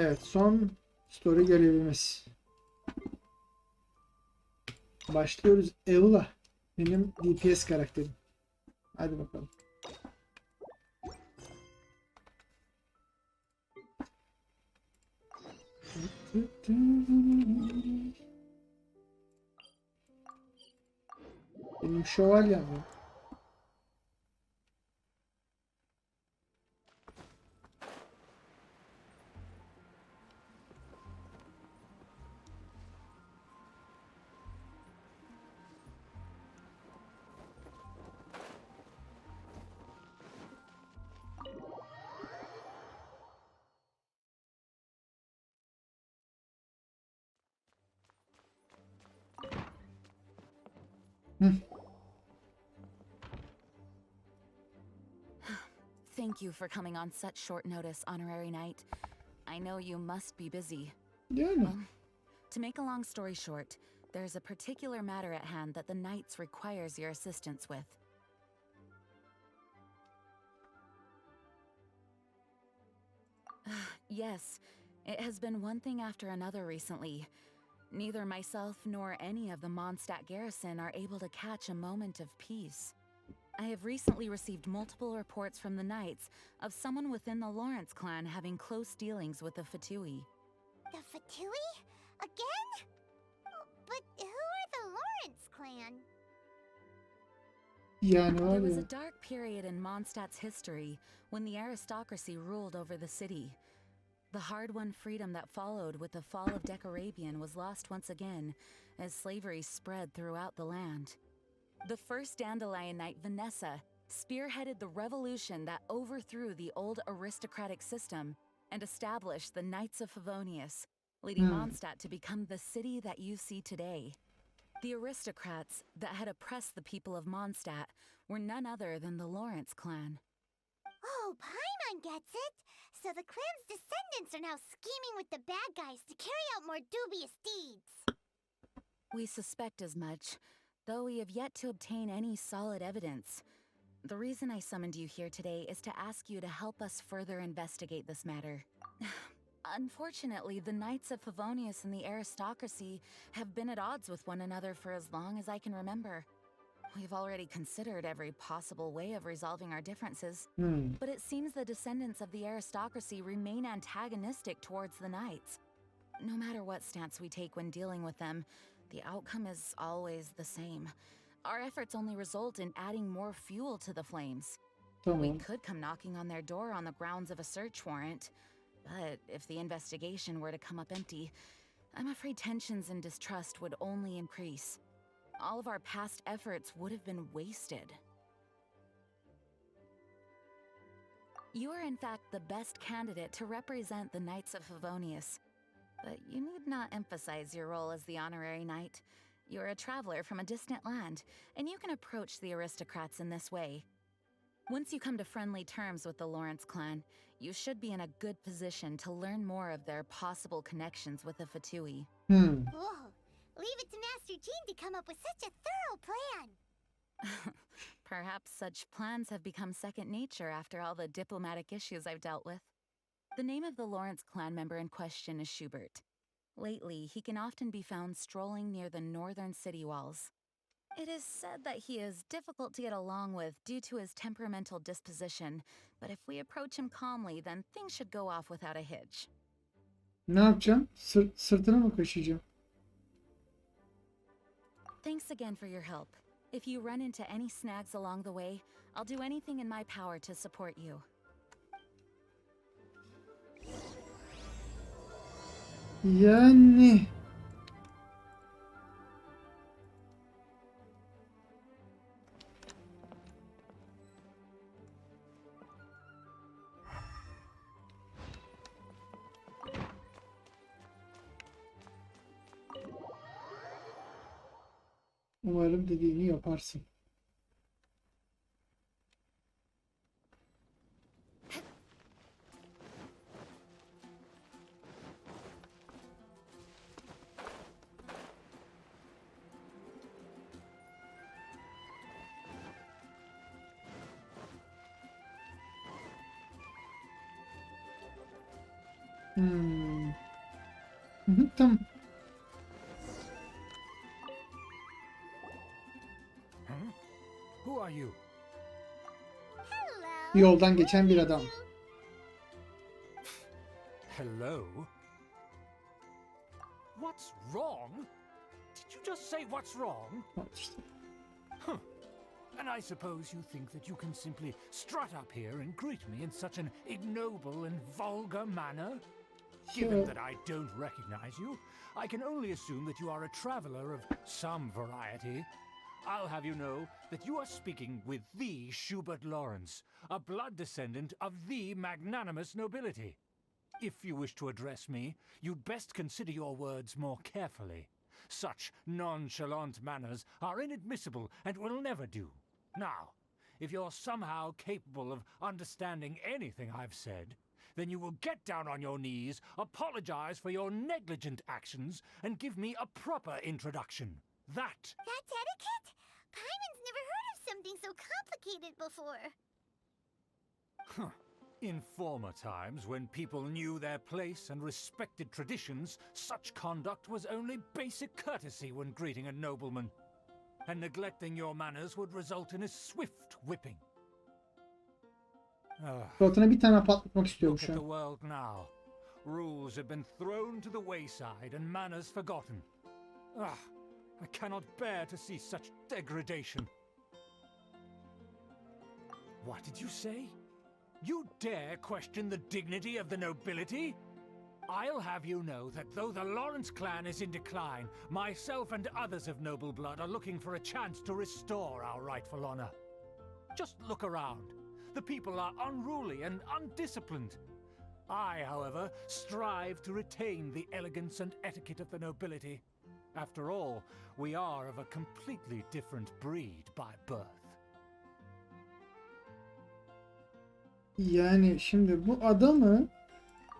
Evet, son story görevimiz. Başlıyoruz. Eula. Benim DPS karakterim. Hadi bakalım. Benim şövalyem ya. Hı. Thank you for coming on such short notice, Honorary Knight. I know you must be busy. Yani. Well, to make a long story short, there's a particular matter at hand that the Knights requires your assistance with. Yes, it has been one thing after another recently. Neither myself nor any of the Mondstadt garrison are able to catch a moment of peace. I have recently received multiple reports from the Knights of someone within the Lawrence clan having close dealings with the Fatui. The Fatui? Again? But who are the Lawrence clan? Yani var There was ya. a dark period in Mondstadt's history when the aristocracy ruled over the city. The hard-won freedom that followed with the fall of Decarabian was lost once again as slavery spread throughout the land. The first Dandelion Knight, Vanessa, spearheaded the revolution that overthrew the old aristocratic system and established the Knights of Favonius, leading Mondstadt to become the city that you see today. The aristocrats that had oppressed the people of Mondstadt were none other than the Lawrence clan. Oh, Paimon gets it! So the clan's descendants are now scheming with the bad guys to carry out more dubious deeds. We suspect as much, though we have yet to obtain any solid evidence. The reason I summoned you here today is to ask you to help us further investigate this matter. Unfortunately, the Knights of Favonius and the aristocracy have been at odds with one another for as long as I can remember. We've already considered every possible way of resolving our differences, but it seems the descendants of the aristocracy remain antagonistic towards the Knights. No matter what stance we take when dealing with them, the outcome is always the same. Our efforts only result in adding more fuel to the flames. We Tamam. could come knocking on their door on the grounds of a search warrant, but if the investigation were to come up empty, I'm afraid tensions and distrust would only increase. All of our past efforts would have been wasted. You are in fact the best candidate to represent the Knights of Favonius. But you need not emphasize your role as the honorary knight. You're a traveler from a distant land, and you can approach the aristocrats in this way. Once you come to friendly terms with the Lawrence clan, you should be in a good position to learn more of their possible connections with the Fatui. Whoa, leave it to Master Jean to come up with such a thorough plan. Perhaps such plans have become second nature after all the diplomatic issues I've dealt with. The name of the Lawrence clan member in question is Schubert. Lately, he can often be found strolling near the northern city walls. It is said that he is difficult to get along with due to his temperamental disposition, but if we approach him calmly, then things should go off without a hitch. Ne yapacağım? Sırtına mı kaşıyacağım? Thanks again for your help. If you run into any snags along the way, I'll do anything in my power to support you. Yani. Umarım dediğini yaparsın. Hmm. Hı hı, tamam. Huh? Who are you? Hello. Yoldan geçen bir adam. Hello? What's wrong? Did you just say what's wrong? Al işte. Huh. And I suppose you think that you can simply strut up here and greet me in such an ignoble and vulgar manner? Given that I don't recognize you, I can only assume that you are a traveler of some variety. I'll have you know that you are speaking with the Schubert Lawrence, a blood descendant of the magnanimous nobility. If you wish to address me, you'd best consider your words more carefully. Such nonchalant manners are inadmissible and will never do. Now, if you're somehow capable of understanding anything I've said, then you will get down on your knees, apologize for your negligent actions, and give me a proper introduction. That. That's etiquette? Paimon's never heard of something so complicated before. Huh. In former times, when people knew their place and respected traditions, such conduct was only basic courtesy when greeting a nobleman. And neglecting your manners would result in a swift whipping. Suratına bir tane patlatmak istiyorum Look at şu the an. world now. Rules have been thrown to the wayside and manners forgotten. I cannot bear to see such degradation. What did you say? You dare question the dignity of the nobility? I'll have you know that though the Lawrence clan is in decline, myself and others of noble blood are looking for a chance to restore our rightful honor. Just look around. The people are unruly and undisciplined. I, however, strive to retain the elegance and etiquette of the nobility. After all, we are of a completely different breed by birth. Yani şimdi bu adamı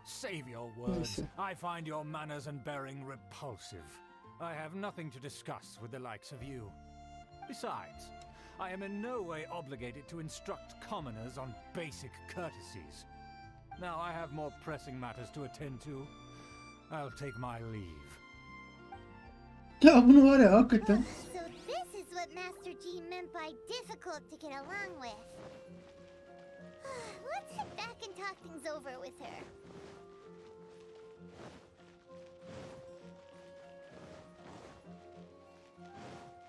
Save your words. Neyse. I find your manners and bearing repulsive. I have nothing to discuss with the likes of you. Besides, I am in no way obligated to instruct commoners on basic courtesies. Now I have more pressing matters to attend to. I'll take my leave. ya bunu var ya hakikaten. So this is what Master G meant by difficult to get along with. Let's head back and talk things over with her.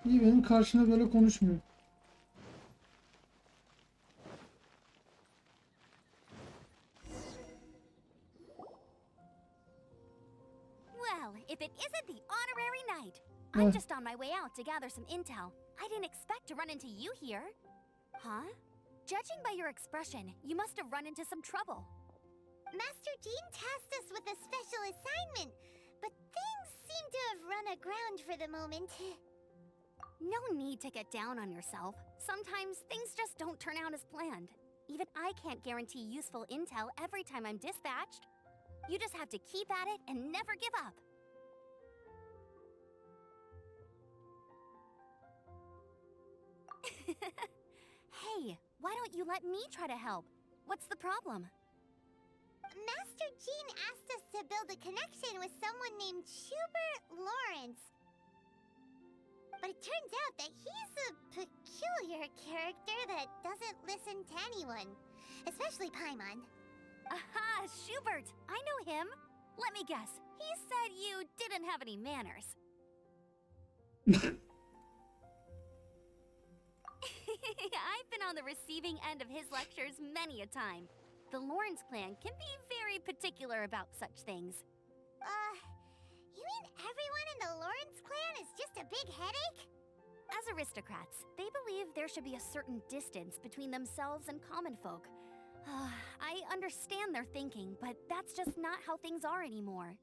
İyi benim karşına böyle konuşmuyor. Well, if it isn't the honorary knight. I'm Uh. just on my way out to gather some intel. I didn't expect to run into you here. Huh? Judging by your expression, you must have run into some trouble. Master Jean tasked us with a special assignment, but things seem to have run aground for the moment. No need to get down on yourself. Sometimes things just don't turn out as planned. Even I can't guarantee useful intel every time I'm dispatched. You just have to keep at it and never give up. Hey, why don't you let me try to help? What's the problem? Master Jean asked us to build a connection with someone named Schubert Lawrence. But it turns out that he's a peculiar character that doesn't listen to anyone, especially Paimon. Aha, Schubert! I know him. Let me guess. He said you didn't have any manners. I've been on the receiving end of his lectures many a time. The Lawrence clan can be very particular about such things. You mean everyone in the Lawrence clan is just a big headache? As aristocrats, they believe there should be a certain distance between themselves and common folk. I understand their thinking, but that's just not how things are anymore.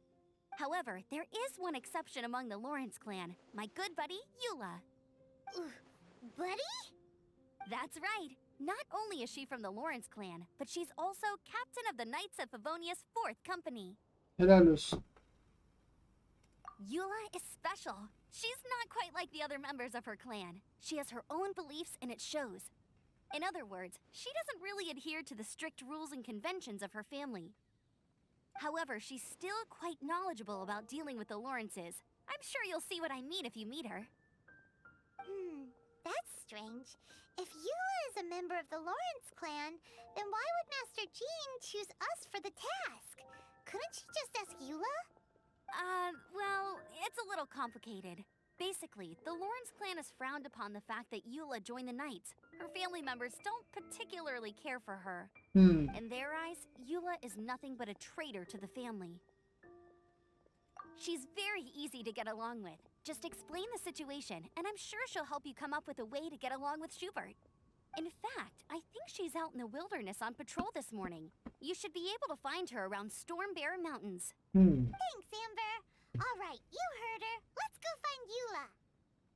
However, there is one exception among the Lawrence clan, my good buddy, Eula. Buddy? That's right. Not only is she from the Lawrence clan, but she's also captain of the Knights of Favonia's 4th Company. Helal olsun. Eula is special. She's not quite like the other members of her clan. She has her own beliefs and it shows. In other words, she doesn't really adhere to the strict rules and conventions of her family. However, she's still quite knowledgeable about dealing with the Lawrences. I'm sure you'll see what I mean if you meet her. That's strange. If Eula is a member of the Lawrence clan, then why would Master Jean choose us for the task? Couldn't she just ask Eula? Well, it's a little complicated. Basically, the Lawrence clan is frowned upon the fact that Eula joined the Knights. Her family members don't particularly care for her. In their eyes, Eula is nothing but a traitor to the family. She's very easy to get along with. Just explain the situation, and I'm sure she'll help you come up with a way to get along with Schubert. In fact, I think she's out in the wilderness on patrol this morning. You should be able to find her around Storm Bear Mountains. Thanks, Amber. All right, you heard her. Let's go find Eula.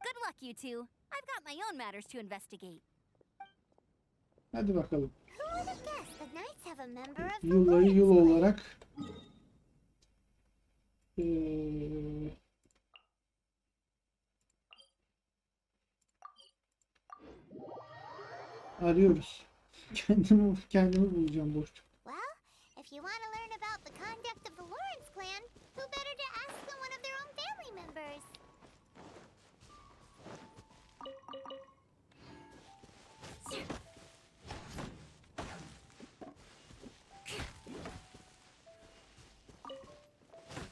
Good luck, you two. I've got my own matters to investigate. Hadi bakalım. Who would have guessed the Knights have a member of the Eula'yı Lawrence Eula clan? olarak arıyoruz. Kendimi bulacağım boş. Well, if you want to learn about the conduct of the Lawrence clan, who better to ask than one of their own family members?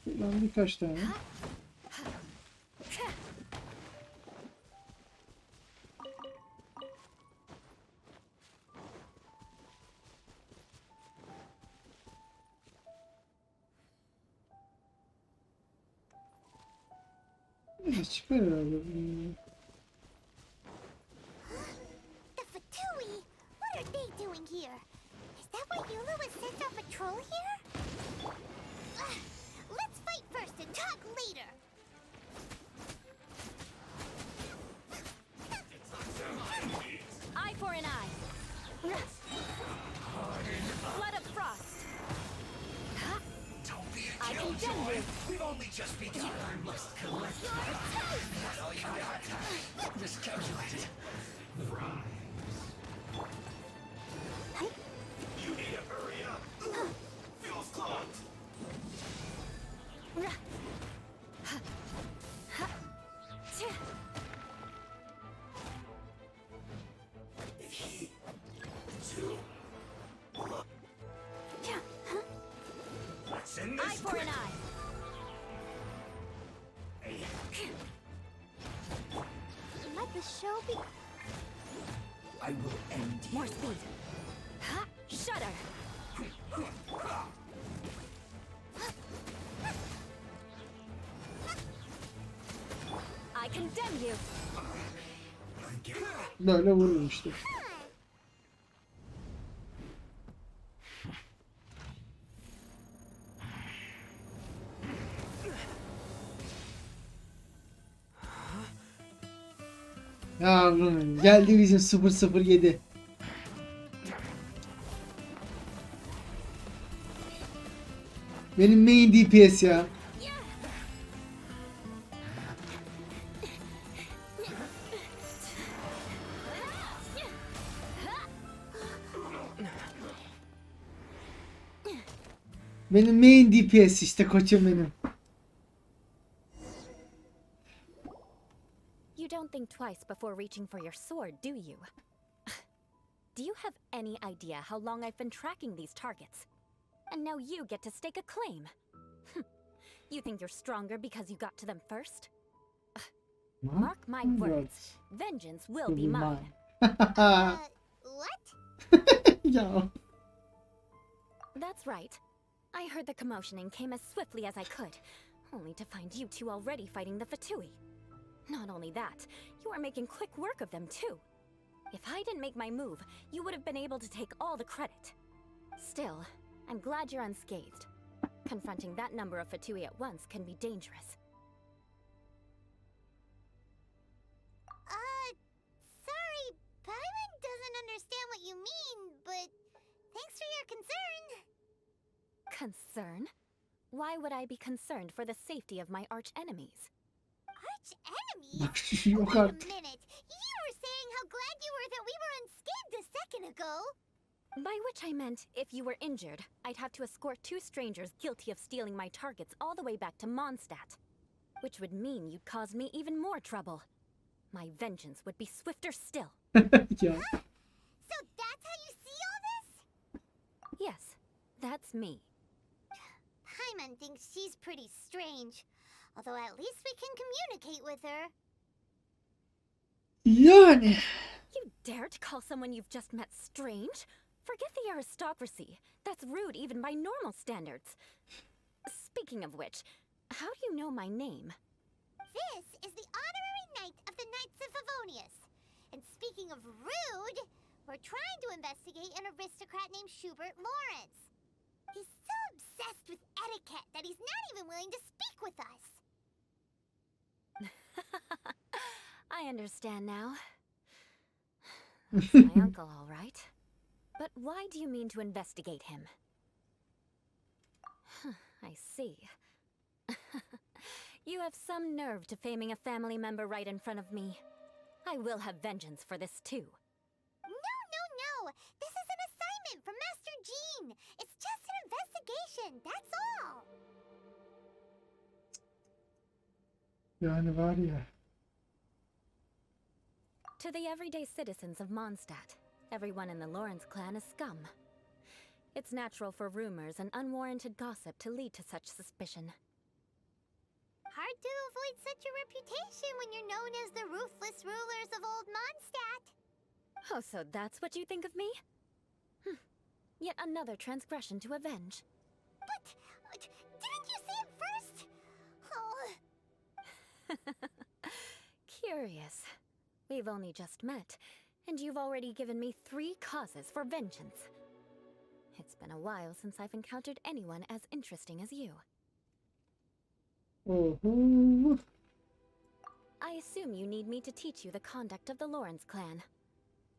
Buradan birkaç tane. Neyse çıkar herhalde. The Fatui! What are they doing here? Is that why Eula was sent on patrol here? Let's fight first and talk later! Eye for an eye. Blood of frost. Don't be a I killjoy. condemn you. We've only just begun. I must collect That's all you got. Miscalculated. Rhymes. You need to hurry up. Feels clogged. Let's end Eye this for an quick. eye. Let the show be... I will end you. More speed. Shudder. I condemn you. Böyle vurur işte. Yavrum geldi bizim 007. Benim main DPS ya. Benim main DPS işte koçum benim. You don't think twice before reaching for your sword, do you? Do you have any idea how long I've been tracking these targets? And now you get to stake a claim. You think you're stronger because you got to them first? Mark my words. Vengeance will be mine. what? Ya. That's right. I heard the commotion and came as swiftly as I could, only to find you two already fighting the Fatui. Not only that, you are making quick work of them too. If I didn't make my move, you would have been able to take all the credit. Still, I'm glad you're unscathed. Confronting that number of Fatui at once can be dangerous. Sorry, Paimon doesn't understand what you mean, but thanks for your concern. Concern? Why would I be concerned for the safety of my arch-enemies? Arch-enemies? Bak şu yok Wait a artık. minute. You were saying how glad you were that we were unscathed a second ago. By which I meant, if you were injured, I'd have to escort 2 strangers guilty of stealing my targets all the way back to Mondstadt. Which would mean you'd cause me even more trouble. My vengeance would be swifter still. Ya. So that's how you see all this? Yes, that's me. Paimon thinks she's pretty strange. Although at least we can communicate with her. Yani. You dare to call someone you've just met strange? Forget the aristocracy. That's rude even by normal standards. Speaking of which, how do you know my name? This is the honorary knight of the Knights of Favonius. And speaking of rude, we're trying to investigate an aristocrat named Schubert Lawrence. He's so obsessed with etiquette that he's not even willing to speak with us. I understand now. That's my uncle, all right. But why do you mean to investigate him? I see. You have some nerve to faming a family member right in front of me. I will have vengeance for this too. No. This is an assignment from Master Jean. It's just an investigation, that's all. Yani var ya. To the everyday citizens of Mondstadt, everyone in the Lawrence clan is scum. It's natural for rumors and unwarranted gossip to lead to such suspicion. Hard to avoid such a reputation when you're known as the ruthless rulers of old Mondstadt. Oh, so that's what you think of me? Yet another transgression to avenge. But didn't you see it first? Oh, Curious. We've only just met, and you've already given me 3 causes for vengeance. It's been a while since I've encountered anyone as interesting as you. Oho. I assume you need me to teach you the conduct of the Lawrence clan.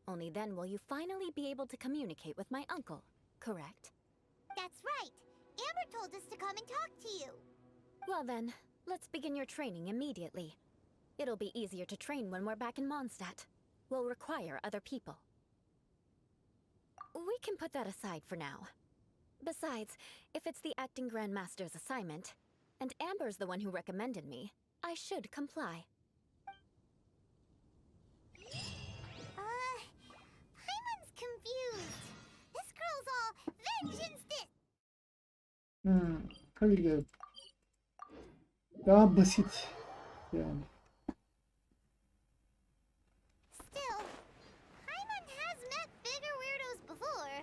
Only then will you finally be able to communicate with my uncle, correct? that's right. Amber told us to come and talk to you. Well then, let's begin your training immediately. It'll be easier to train when we're back in Mondstadt. We'll require other people. We can put that aside for now. Besides, if it's the acting Grandmaster's assignment, and Amber's the one who recommended me, I should comply. Paimon's confused. This girl's all vengeance this. Tabii ki de daha basit yani. Still, Paimon has met bigger weirdos before.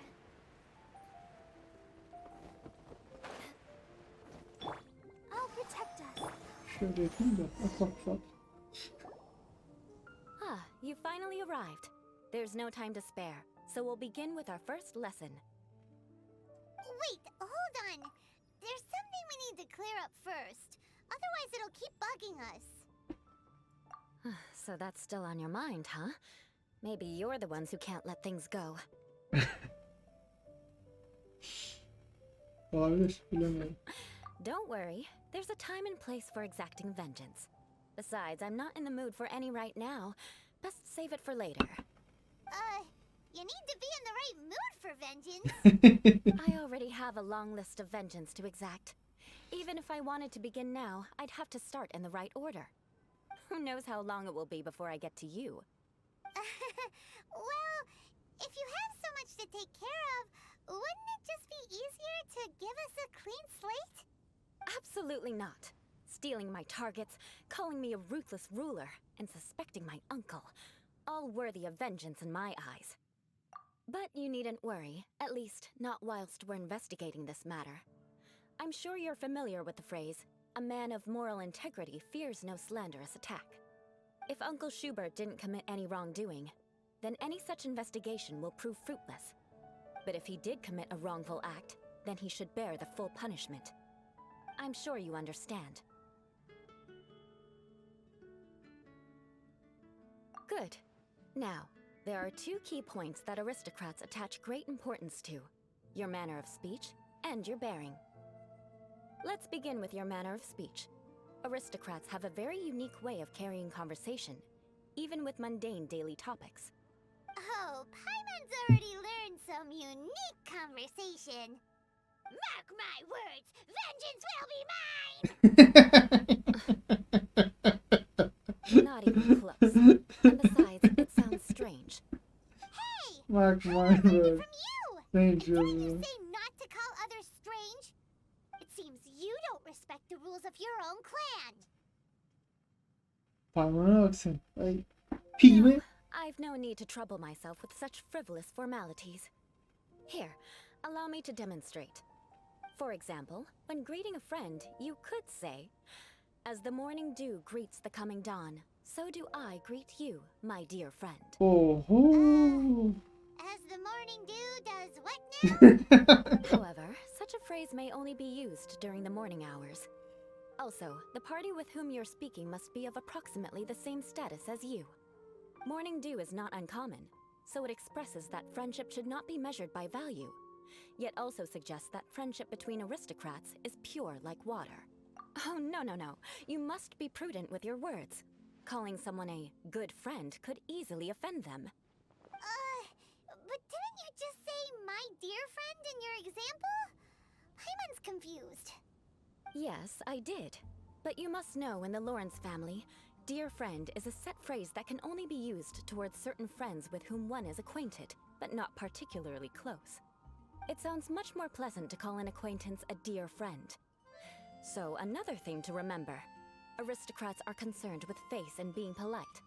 I'll protect us. Şöyle yapayım da ufak ufak. Ah, you finally arrived. There's no time to spare, so we'll begin with our first lesson. Wait, hold on. There's something we need to clear up first. Otherwise, it'll keep bugging us. So that's still on your mind, huh? Maybe you're the ones who can't let things go. Olabilir, bilemiyorum. Don't worry, there's a time and place for exacting vengeance. Besides, I'm not in the mood for any right now. Best save it for later. You need to be in the right mood for vengeance. I already have a long list of vengeance to exact. Even if I wanted to begin now, I'd have to start in the right order. Who knows how long it will be before I get to you? Well, if you have so much to take care of, wouldn't it just be easier to give us a clean slate? Absolutely not. Stealing my targets, calling me a ruthless ruler, and suspecting my uncle. All worthy of vengeance in my eyes. But you needn't worry, at least not whilst we're investigating this matter. I'm sure you're familiar with the phrase, a man of moral integrity fears no slanderous attack. If Uncle Schubert didn't commit any wrongdoing, then any such investigation will prove fruitless. But if he did commit a wrongful act, then he should bear the full punishment. I'm sure you understand. Good. Now, there are 2 key points that aristocrats attach great importance to: your manner of speech and your bearing. Let's begin with your manner of speech. Aristocrats have a very unique way of carrying conversation, even with mundane daily topics. Oh, Paimon's already learned some unique conversation. Mark my words, vengeance will be mine! Not even close. And besides, it sounds strange. Hey! Mark my From word. you! Thank Didn't you. you say not to call others strange? It seems you don't respect the rules of your own clan. Parmağına bak sen. Ay. Pigme. No, I've no need to trouble myself with such frivolous formalities. Here, allow me to demonstrate. For example, when greeting a friend, you could say, "As the morning dew greets the coming dawn, so do I greet you, my dear friend." Oho. As the morning dew does what now? However, such a phrase may only be used during the morning hours. Also, the party with whom you're speaking must be of approximately the same status as you. Morning dew is not uncommon, so it expresses that friendship should not be measured by value, yet also suggests that friendship between aristocrats is pure like water. Oh, no, no, no. You must be prudent with your words. Calling someone a good friend could easily offend them. But didn't you just say my dear friend in your example? Paimon's confused. Yes, I did. But you must know in the Lawrence family, dear friend is a set phrase that can only be used towards certain friends with whom one is acquainted, but not particularly close. It sounds much more pleasant to call an acquaintance a dear friend. So, another thing to remember. Aristocrats are concerned with face and being polite.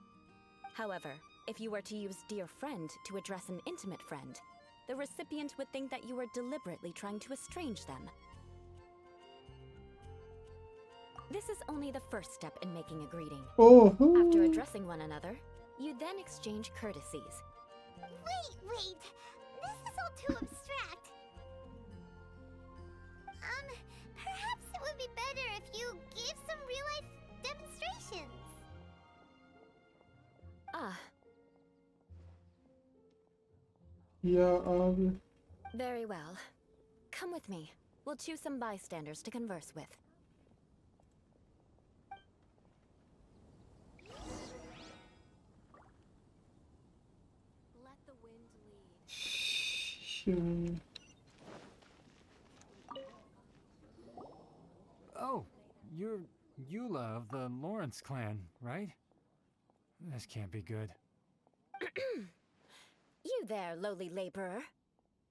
However, if you were to use dear friend to address an intimate friend, the recipient would think that you were deliberately trying to estrange them. This is only the first step in making a greeting. Oho. After addressing one another, you then exchange courtesies. Wait. This is all too abstract. Perhaps it would be better if you gave some real-life demonstrations. Ah, Ya abi. very well. Come with me. We'll choose some bystanders to converse with. Let the wind lead. Şimdi. Oh, you're Eula of the Lawrence clan, right? This can't be good. You there, lowly laborer.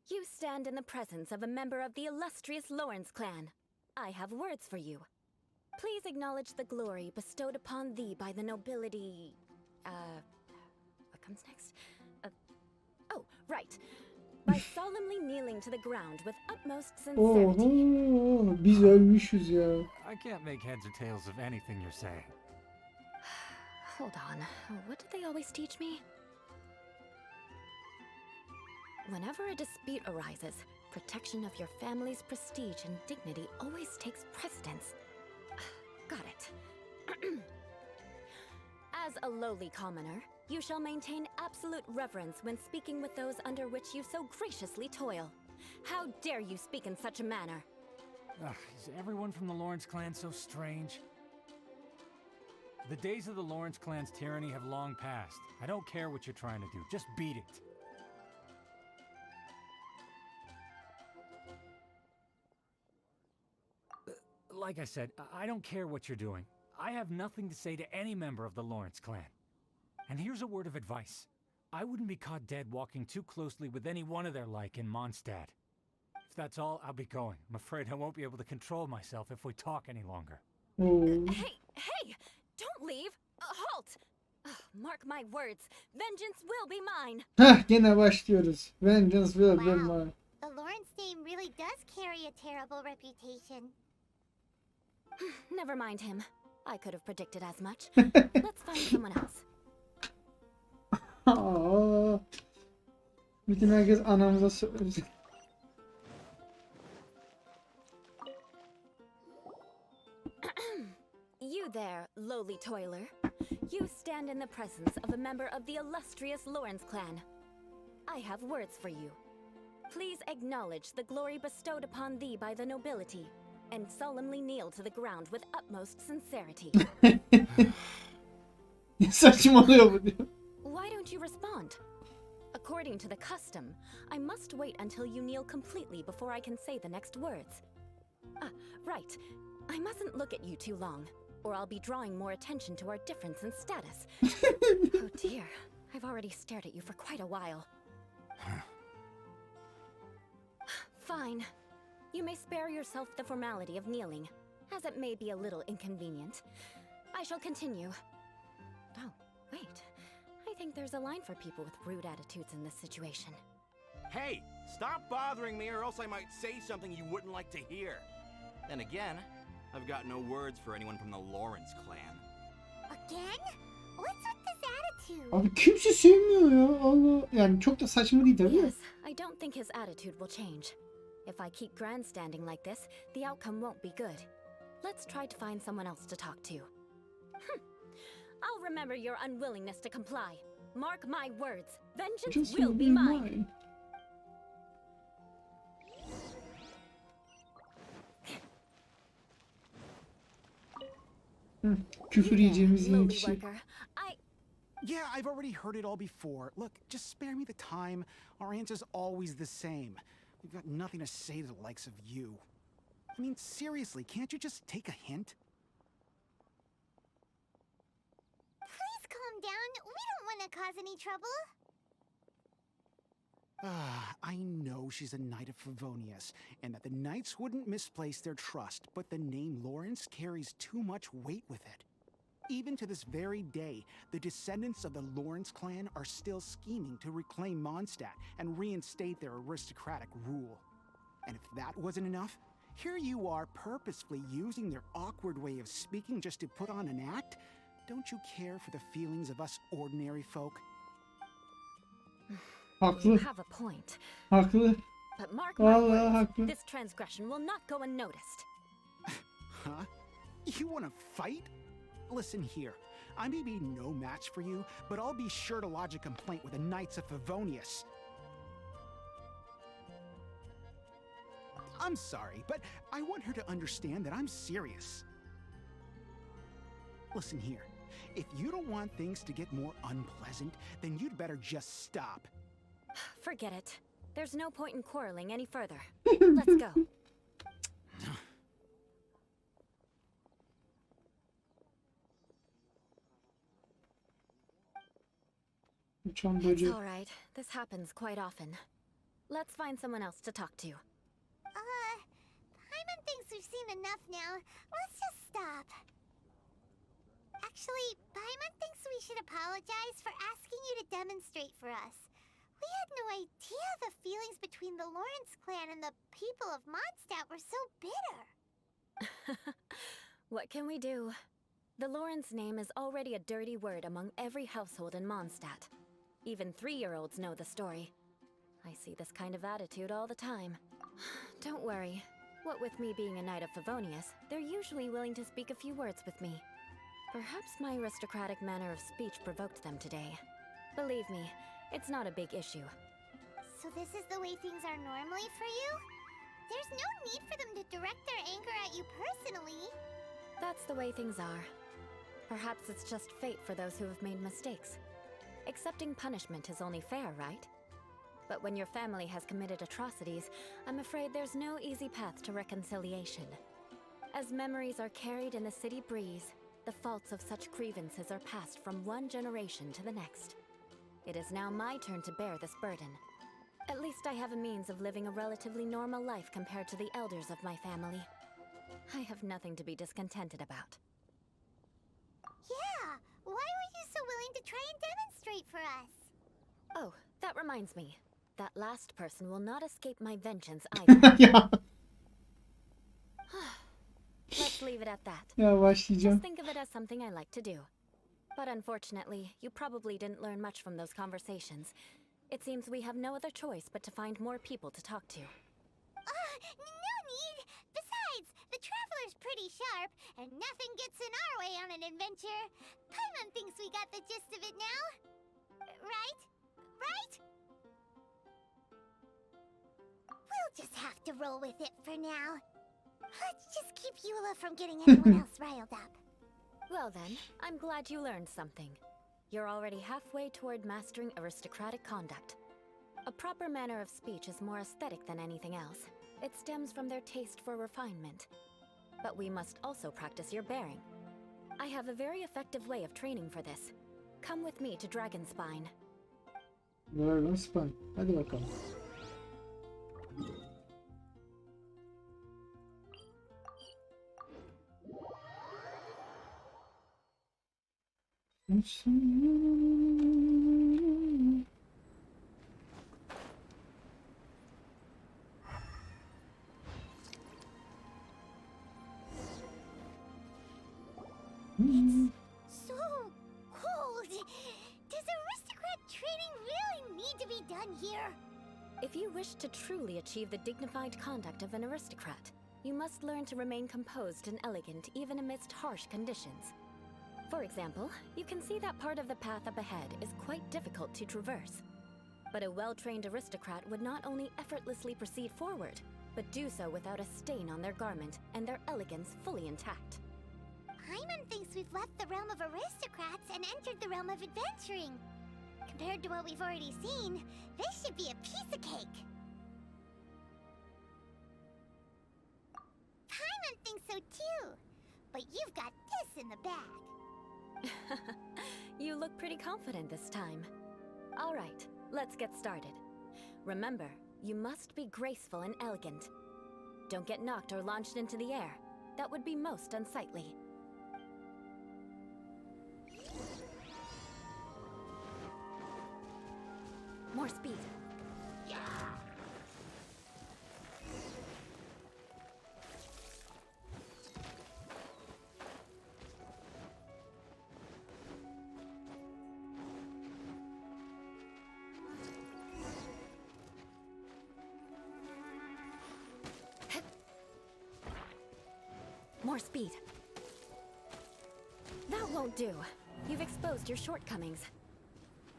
You stand in the presence of a member of the illustrious Lawrence clan. I have words for you. Please acknowledge the glory bestowed upon thee by the nobility... what comes next? Oh, right. By solemnly kneeling to the ground with utmost sincerity. Oho. Biz ölmüşüz ya. I can't make heads or tails of anything you're saying. Hold on. What did they always teach me? Whenever a dispute arises, protection of your family's prestige and dignity always takes precedence. Got it. As a lowly commoner, you shall maintain absolute reverence when speaking with those under which you so graciously toil. How dare you speak in such a manner? Ugh, is everyone from the Lawrence clan so strange? The days of the Lawrence clan's tyranny have long passed. I don't care what you're trying to do, just beat it. Like I said, I don't care what you're doing. I have nothing to say to any member of the Lawrence clan. And here's a word of advice. I wouldn't be caught dead walking too closely with any one of their like in Mondstadt. If that's all, I'll be going. I'm afraid I won't be able to control myself if we talk any longer. Oo. Hey! Don't leave! Halt! Mark my words, vengeance will be mine! Hah, gene başlıyoruz. Vengeance will be Wow. mine. The Lawrence name really does carry a terrible reputation. Never mind him. I could have predicted as much. Let's find someone else. Aa. Bütün herkes anamıza söyleyecek. You there, lowly toiler. You stand in the presence of a member of the illustrious Lawrence clan. I have words for you. Please acknowledge the glory bestowed upon thee by the nobility, and solemnly kneel to the ground with utmost sincerity. Ne saçmalıyor bu diyor. Why don't you respond? according to the custom, I must wait until you kneel completely before I can say the next words. Right. I mustn't look at you too long, or I'll be drawing more attention to our difference in status. Oh dear, I've already stared at you for quite a while. Fine. You may spare yourself the formality of kneeling, as it may be a little inconvenient. I shall continue. Oh, wait. I think there's a line for people with rude attitudes in this situation. Hey, stop bothering me or else I might say something you wouldn't like to hear. Then again, I've got no words for anyone from the Lawrence clan. Again? What's with this attitude? Abi kimse sevmiyor ya. Allah. Yani çok da saçma değil tabii. Yes, I don't think his attitude will change. If I keep grandstanding like this, the outcome won't be good. Let's try to find someone else to talk to. I'll remember your unwillingness to comply. Mark my words. Vengeance Just will be mine. Küfür yiyeceğimiz iyi Lowly kişi. worker. Yeah, I've already heard it all before. Look, just spare me the time. Our answer's always the same. We've got nothing to say to the likes of you. I mean, seriously, can't you just take a hint? Please calm down. We don't want to cause any trouble. I know she's a knight of Favonius, and that the knights wouldn't misplace their trust, but the name Lawrence carries too much weight with it. Even to this very day, the descendants of the Lawrence clan are still scheming to reclaim Mondstadt and reinstate their aristocratic rule. And if that wasn't enough, here you are purposefully using their awkward way of speaking just to put on an act? Don't you care for the feelings of us ordinary folk? You Haklı. have a point. Haklı. But mark my Vallahi words, haklı. this transgression will not go unnoticed. Huh? You wanna fight? Listen here, I may be no match for you, but I'll be sure to lodge a complaint with the Knights of Favonius. I'm sorry, but I want her to understand that I'm serious. Listen here, if you don't want things to get more unpleasant, then you'd better just stop. Forget it. There's no point in quarreling any further. Let's go. Uçan It's böcek. all right. This happens quite often. Let's find someone else to talk to. Paimon thinks we've seen enough now. Let's just stop. Actually, Paimon thinks we should apologize for asking you to demonstrate for us. We had no idea the feelings between the Lawrence clan and the people of Mondstadt were so bitter. What can we do? The Lawrence name is already a dirty word among every household in Mondstadt. Even 3-year-olds know the story. I see this kind of attitude all the time. Don't worry. What with me being a knight of Favonius, they're usually willing to speak a few words with me. Perhaps my aristocratic manner of speech provoked them today. Believe me, it's not a big issue. So this is the way things are normally for you? There's no need for them to direct their anger at you personally. That's the way things are. Perhaps it's just fate for those who have made mistakes. Accepting punishment is only fair, right? But when your family has committed atrocities, I'm afraid there's no easy path to reconciliation. As memories are carried in the city breeze, the faults of such grievances are passed from one generation to the next. It is now my turn to bear this burden. At least I have a means of living a relatively normal life compared to the elders of my family. I have nothing to be discontented about. Yeah, why were you so willing to try and demonstrate for us? Oh, that reminds me. That last person will not escape my vengeance either. Ya. Let's leave it at that. Ya başlayacağım. Just think of it as something I like to do. But unfortunately, you probably didn't learn much from those conversations. It seems we have no other choice but to find more people to talk to. No need! Besides, the Traveler's pretty sharp, and nothing gets in our way on an adventure. Paimon thinks we got the gist of it now. Right? Right? We'll just have to roll with it for now. Let's just keep Eula from getting everyone else riled up. Well then, I'm glad you learned something. You're already halfway toward mastering aristocratic conduct. A proper manner of speech is more aesthetic than anything else. It stems from their taste for refinement. But we must also practice your bearing. I have a very effective way of training for this. Come with me to Dragonspine. Dragonspine. Hadi bakalım. So cold. Does aristocrat training really need to be done here? If you wish to truly achieve the dignified conduct of an aristocrat, you must learn to remain composed and elegant even amidst harsh conditions. For example, you can see that part of the path up ahead is quite difficult to traverse. But a well-trained aristocrat would not only effortlessly proceed forward, but do so without a stain on their garment and their elegance fully intact. Hyman thinks we've left the realm of aristocrats and entered the realm of adventuring. Compared to what we've already seen, this should be a piece of cake. Hyman thinks so too, but you've got this in the bag. You look pretty confident this time. All right, let's get started. Remember, you must be graceful and elegant. Don't get knocked or launched into the air. That would be most unsightly. More speed. More speed. That won't do. You've exposed your shortcomings.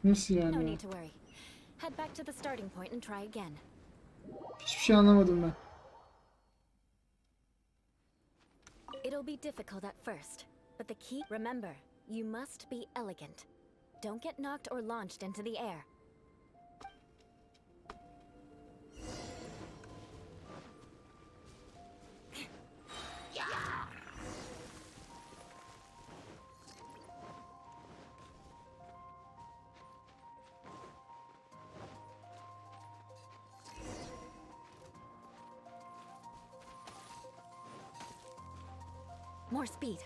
Nasıl No yani ya? need to worry. Head back to the starting point and try again. Hiçbir şey anlamadım ben. It'll be difficult at first, but the key, remember, you must be elegant. Don't get knocked or launched into the air. More speed.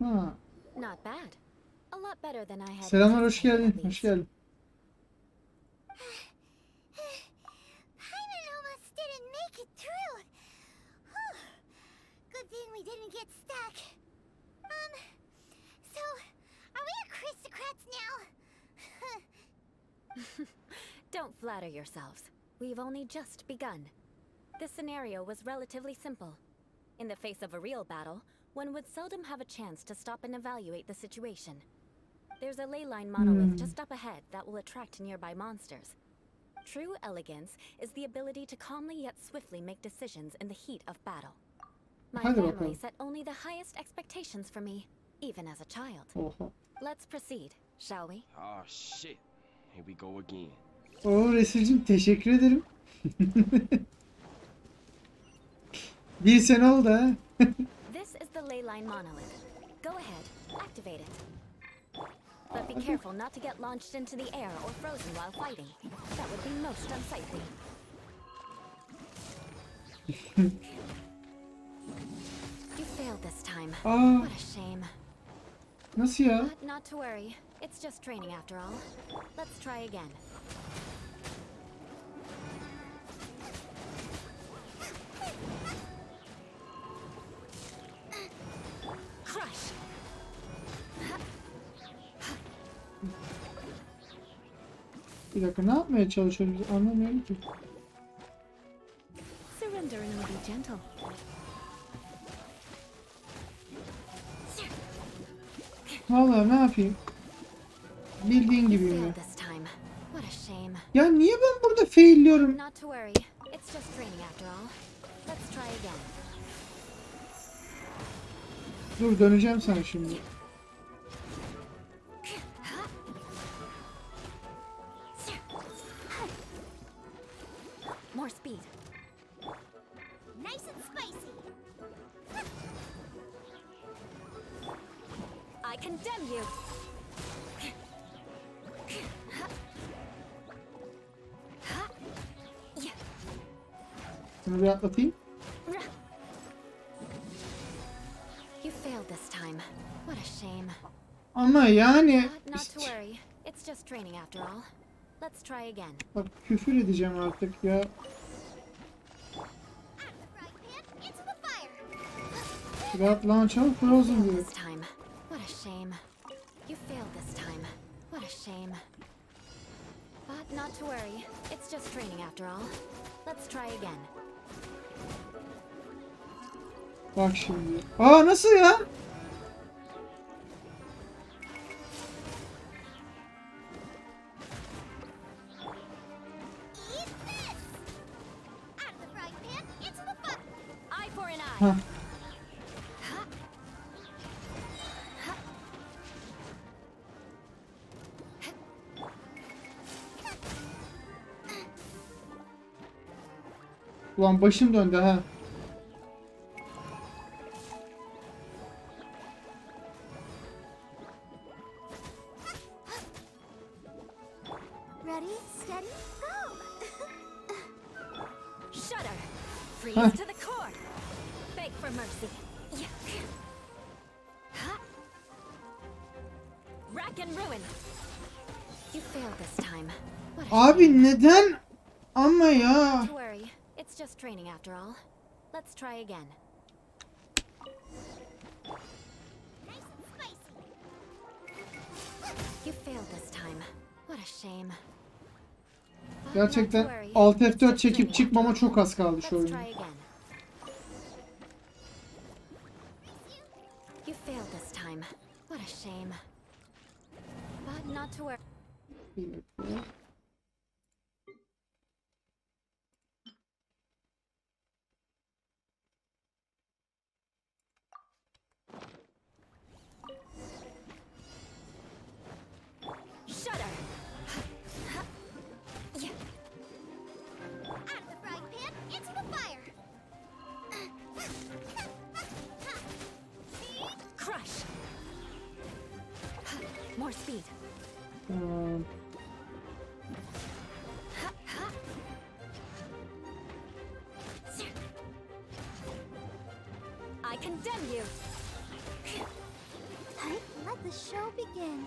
Ha. Not bad. A lot better than I had. Selamlar, hoş anticipated, geldin. at Hoş least. geldin. Hyman almost didn't make it through. Whew. Good thing we didn't get stuck. So, are we aristocrats now? Don't flatter yourselves. We've only just begun. This scenario was relatively simple. In the face of a real battle, one would seldom have a chance to stop and evaluate the situation. There's a ley line monolith just up ahead that will attract nearby monsters. True elegance is the ability to calmly yet swiftly make decisions in the heat of battle. My Hadi family bakalım. set only the highest expectations for me, even as a child. Oha. Let's proceed, shall we? Oh shit. Here we go again. Oo Resulcüm, teşekkür ederim. Bir sene oldu ha. This is the ley line monolith. Go ahead, activate it. But be careful not to get launched into the air or frozen while fighting. That would be most unsightly. You failed this time. Aa, What a shame. nasıl ya? But not to worry. It's just training after all. Let's try again. Crush! Bir dakika, ne yapmaya çalışıyoruz? Anlamıyorum ki. Surrender and be gentle. Vallahi ne yapayım? Bildiğin gibiyim ya. Failed this time. What a shame. Ya niye ben burada failliyorum? Not to worry. It's just training after all. Let's try again. Dur, döneceğim sana şimdi. More speed. Nice and spicy. I condemn you. Bunu bir atlatayım. You failed this time. What a shame. Ama yani But not to worry. It's just training after all. Let's try again. bak küfür edeceğim artık ya. Out of the frying pan, into the fire. Rahat launch al frozen diyor. This time. What a shame. You failed this time. What a shame. But not to worry. It's just training after all. Let's try again. Bak şimdi. Aa nasıl ya? Eat this. Out of the frying pan, into the fire. Eye for an eye. Hah. Ulan başım döndü ha. Ready, steady, go. Shudder. Freeze Huh. to the core. Beg for mercy. Yeah. Huh. Rack and ruin. You failed this time. What a Abi shame. neden? Ama ya. Don't worry. It's just training after all. Let's try again. Nice and spicy. You failed this time. What a shame. But Gerçekten not to worry. Alt It's F4 just çekip training çıkmama after all. çok az kaldı şu Let's oyunda. try again. You failed this time. What a shame. But not to worry. Bir dakika. Shudder. Yeah. Out of the frying pan, into the fire. Crush. More speed. Tamam. I condemn you. Let the show begin.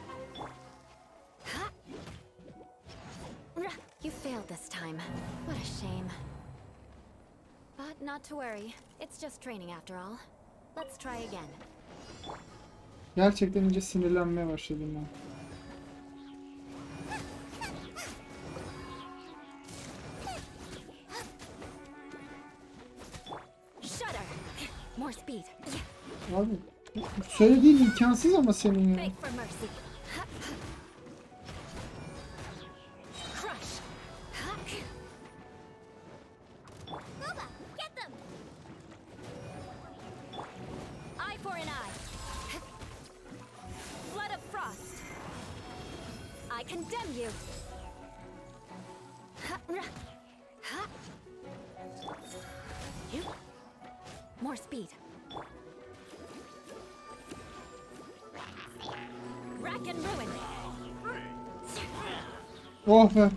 You failed this time. What a shame. But not to worry. It's just training after all. Let's try again. Gerçekten iyice sinirlenmeye başladım ben. Shudder. More speed. Abi söylediğin imkansız ama senin ya. Beg for mercy. Crush. Boba, get them. Eye for an eye. Flood of frost. I condemn you. You. More speed. Rack and ruin. Oh be.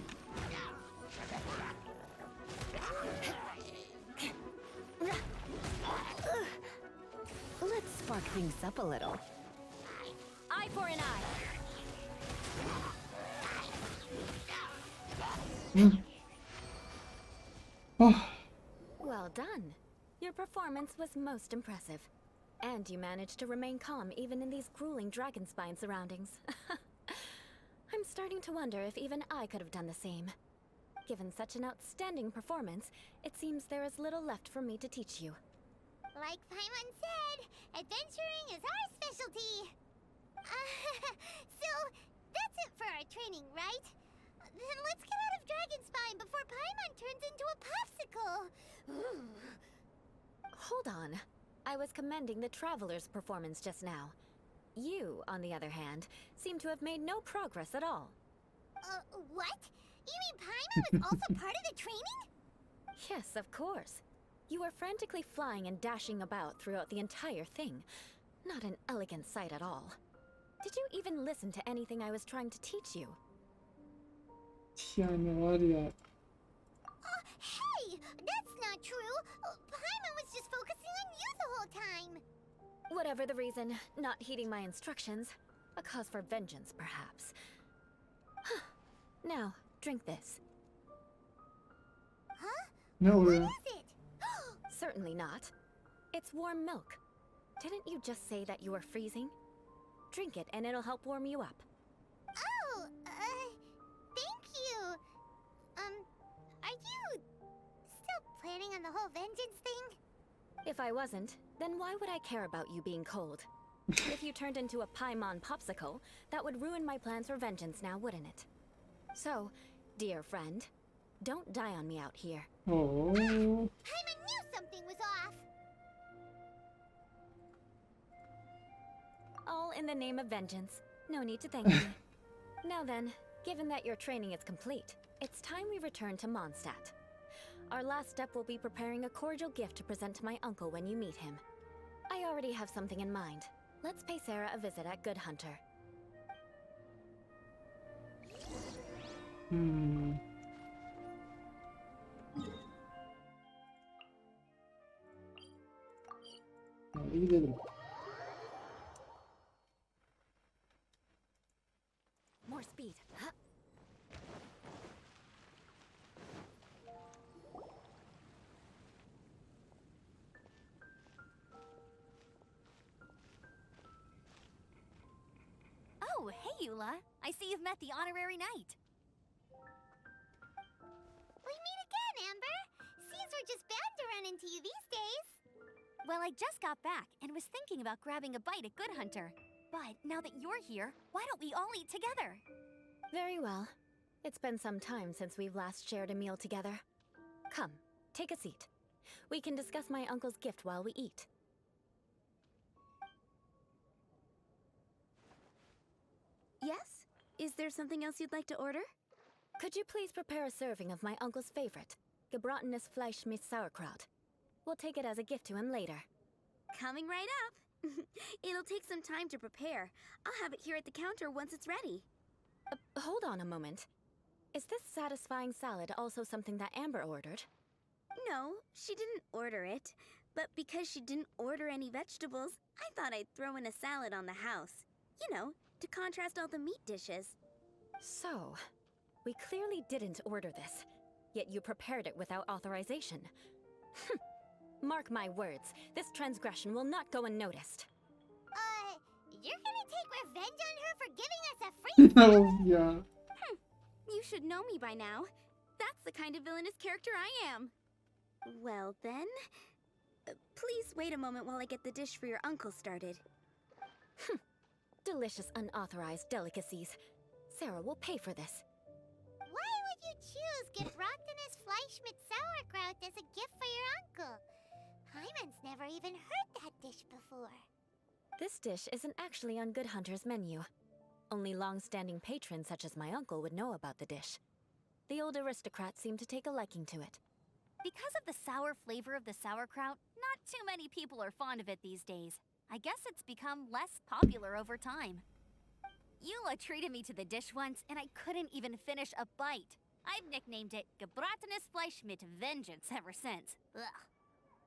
Let's spark things up a little. Eye for an eye. Hı. Oh. Well done. Your performance was most impressive. And you managed to remain calm even in these grueling dragon spine surroundings. I'm starting to wonder if even I could have done the same. Given such an outstanding performance, it seems there is little left for me to teach you. Like Paimon said, adventuring is our specialty. So, that's it for our training, right? Then let's get out of Dragon Spine before Paimon turns into a popsicle. Hold on. I was commending the Traveler's performance just now. You, on the other hand, seem to have made no progress at all. What? You mean Paimon was also part of the training? Yes, of course. You were frantically flying and dashing about throughout the entire thing. Not an elegant sight at all. Did you even listen to anything I was trying to teach you? Yani var ya. Hey! That's not true! Paimon was just focusing on you the whole time! Whatever the reason, not heeding my instructions. A cause for vengeance, perhaps. Now, drink this. Huh? Ne What oluyor? is it? Certainly not. It's warm milk. Didn't you just say that you were freezing? Drink it and it'll help warm you up. Oh, thank you. Are you still planning on the whole vengeance thing? If I wasn't, then why would I care about you being cold? If you turned into a Paimon popsicle, that would ruin my plans for vengeance now, wouldn't it? So, dear friend, don't die on me out here. Oo. Paimon knew something was off. All in the name of vengeance. No need to thank me. Now then, given that your training is complete, it's time we return to Mondstadt. Our last step will be preparing a cordial gift to present to my uncle when you meet him. I already have something in mind. Let's pay Sarah a visit at Good Hunter. Hadi gidelim. More speed. Huh? Oh, hey, Eula. I see you've met the honorary knight. We meet again, Amber. Seems we're just bound to run into you these days. Well, I just got back and was thinking about grabbing a bite at Good Hunter. But now that you're here, why don't we all eat together? Very well. It's been some time since we've last shared a meal together. Come, take a seat. We can discuss my uncle's gift while we eat. Yes? Is there something else you'd like to order? Could you please prepare a serving of my uncle's favorite, gebratenes Fleisch mit Sauerkraut? We'll take it as a gift to him later. Coming right up. It'll take some time to prepare. I'll have it here at the counter once it's ready. Hold on a moment. Is this satisfying salad also something that Amber ordered? No, she didn't order it. But because she didn't order any vegetables, I thought I'd throw in a salad on the house. You know, to contrast all the meat dishes. So, we clearly didn't order this, yet you prepared it without authorization. Mark my words, this transgression will not go unnoticed. You're gonna take revenge on her for giving us a free Of ya. You should know me by now. That's the kind of villainous character I am. Well then, please wait a moment while I get the dish for your uncle started. Delicious unauthorized delicacies. Sarah will pay for this. Why would you choose gebratenes Fleisch mit Sauerkraut as a gift for your uncle? Paimon's never even heard that dish before. This dish isn't actually on Good Hunter's menu. Only long-standing patrons such as my uncle would know about the dish. The old aristocrats seem to take a liking to it. Because of the sour flavor of the sauerkraut, not too many people are fond of it these days. I guess it's become less popular over time. Eula treated me to the dish once, and I couldn't even finish a bite. I've nicknamed it gebratenes Fleisch mit Vengeance ever since. Ugh.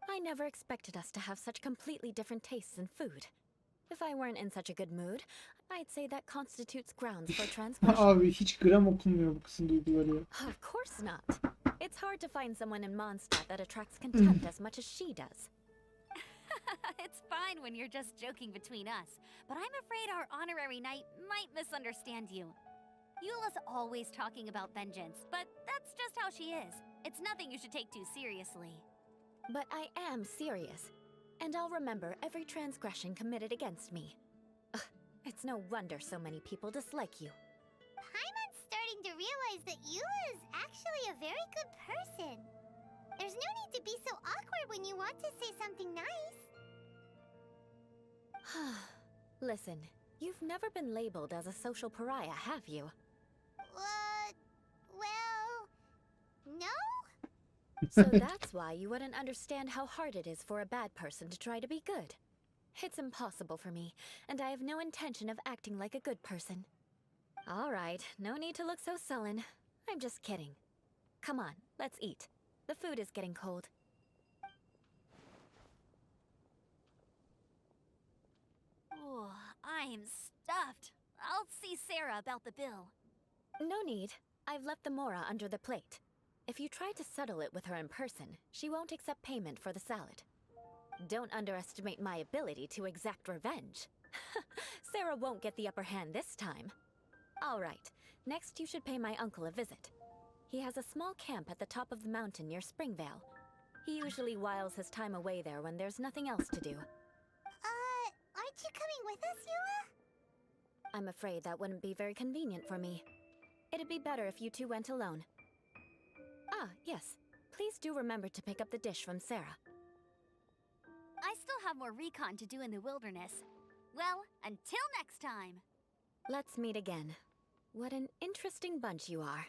I never expected us to have such completely different tastes in food. If I weren't in such a good mood, I'd say that constitutes grounds for transgression. Abi hiç gram okunmuyor bu kızın duyguları ya. Of course not. It's hard to find someone in Mondstadt that attracts contempt as much as she does. It's fine when you're just joking between us, but I'm afraid our honorary knight might misunderstand you. Eula's always talking about vengeance, but that's just how she is. It's nothing you should take too seriously. But I am serious, and I'll remember every transgression committed against me. Ugh, it's no wonder so many people dislike you. Paimon's starting to realize that Eula is actually a very good person. There's no need to be so awkward when you want to say something nice. Listen, you've never been labeled as a social pariah, have you? Well, no? So that's why you wouldn't understand how hard it is for a bad person to try to be good. It's impossible for me, and I have no intention of acting like a good person. All right, no need to look so sullen. I'm just kidding. Come on, let's eat. The food is getting cold. Oh, I'm stuffed. I'll see Sarah about the bill. No need. I've left the mora under the plate. If you try to settle it with her in person, she won't accept payment for the salad. Don't underestimate my ability to exact revenge. Sarah won't get the upper hand this time. All right, next you should pay my uncle a visit. He has a small camp at the top of the mountain near Springvale. He usually whiles his time away there when there's nothing else to do. Aren't you coming with us, Eula? I'm afraid that wouldn't be very convenient for me. It'd be better if you two went alone. Ah, yes. Please do remember to pick up the dish from Sarah. I still have more recon to do in the wilderness. Well, until next time. Let's meet again. What an interesting bunch you are.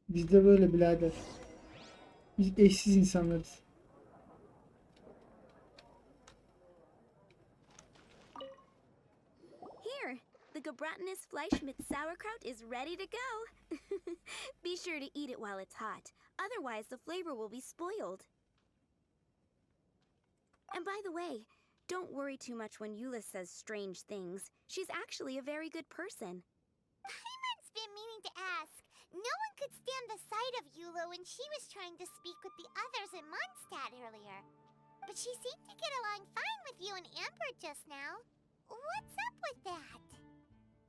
Biz de böyle birader. Biz eşsiz insanlarız. Here, the Gebratenes Fleisch mit sauerkraut is ready to go. Be sure to eat it while it's hot, otherwise the flavor will be spoiled. And by the way, don't worry too much when Eula says strange things. She's actually a very good person. Paimon's been meaning to ask. No one could stand the sight of Eula when she was trying to speak with the others in Mondstadt earlier. But she seemed to get along fine with you and Amber just now. What's up with that?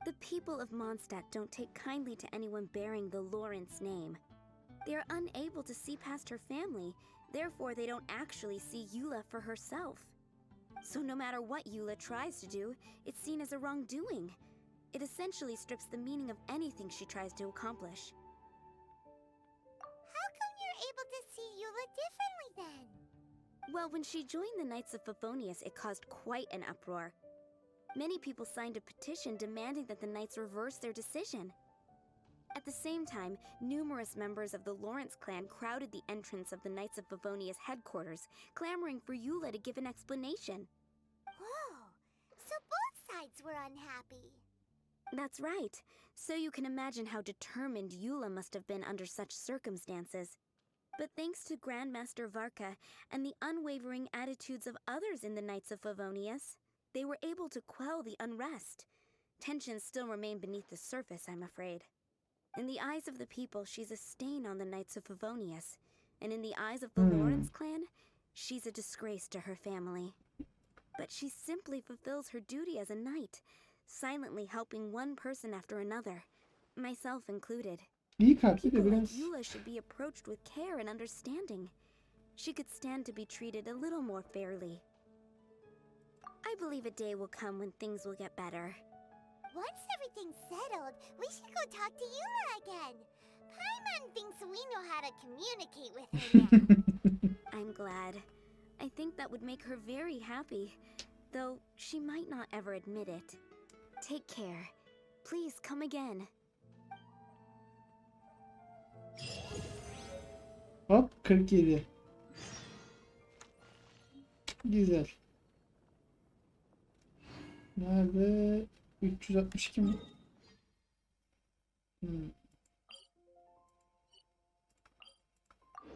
The people of Mondstadt don't take kindly to anyone bearing the Lawrence name. They are unable to see past her family, therefore they don't actually see Eula for herself. So no matter what Eula tries to do, it's seen as a wrongdoing. It essentially strips the meaning of anything she tries to accomplish. How come you're able to see Eula differently then? Well, when she joined the Knights of Favonius, it caused quite an uproar. Many people signed a petition demanding that the Knights reverse their decision. At the same time, numerous members of the Lawrence clan crowded the entrance of the Knights of Favonius headquarters, clamoring for Eula to give an explanation. Whoa, so both sides were unhappy. That's right. So you can imagine how determined Eula must have been under such circumstances. But thanks to Grandmaster Varka and the unwavering attitudes of others in the Knights of Favonius, they were able to quell the unrest. Tensions still remain beneath the surface, I'm afraid. In the eyes of the people, she's a stain on the Knights of Favonius. And in the eyes of the Lawrence clan, she's a disgrace to her family. But she simply fulfills her duty as a knight, silently helping one person after another, myself included. İyi kalpli de People like biraz. Eula should be approached with care and understanding. She could stand to be treated a little more fairly. I believe a day will come when things will get better. Once everything's settled, we should go talk to Eula again. Paimon thinks we know how to communicate with her now. I'm glad. I think that would make her very happy, though she might not ever admit it. Take care. Please come again. Hop 47. Güzel. Nerede? 362 mi?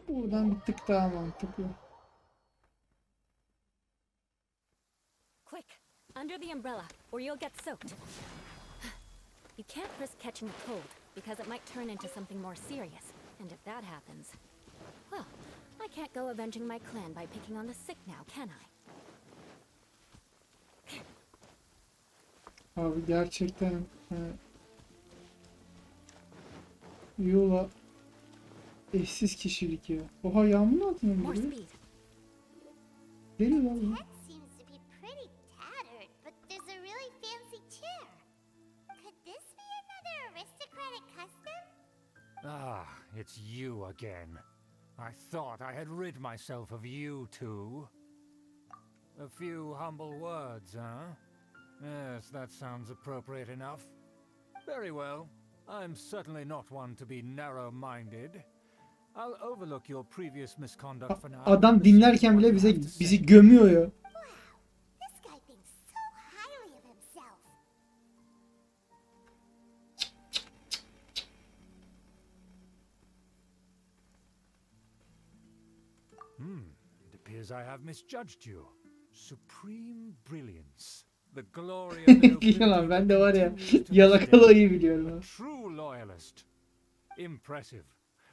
Buradan bir tık daha mantıklı. Quick, under the umbrella, or you'll get soaked. You can't risk catching a cold, because it might turn into something more serious. And if that happens, well, I can't go avenging my clan by picking on the sick now, can I? Abi gerçekten Eula eşsiz kişilik ya. Oha yağmurun altına mı More giriyor? speed. Deli lan. Head seems to be pretty tattered, but there's a really fancy chair. Could this be another aristocratic custom? Ah, it's you again. I thought I had rid myself of you two. A few humble words, huh? Yes, that sounds appropriate enough. Very well. I'm certainly not one to be narrow-minded. I'll overlook your previous misconduct for now. Adam dinlerken bile bizi gömüyor ya. This guy thinks so highly of himself. It appears I have misjudged you. Supreme brilliance. The glory of the Yalan, ben de var ya nobility yalakalayı biliyorum. ha. true loyalist. Impressive.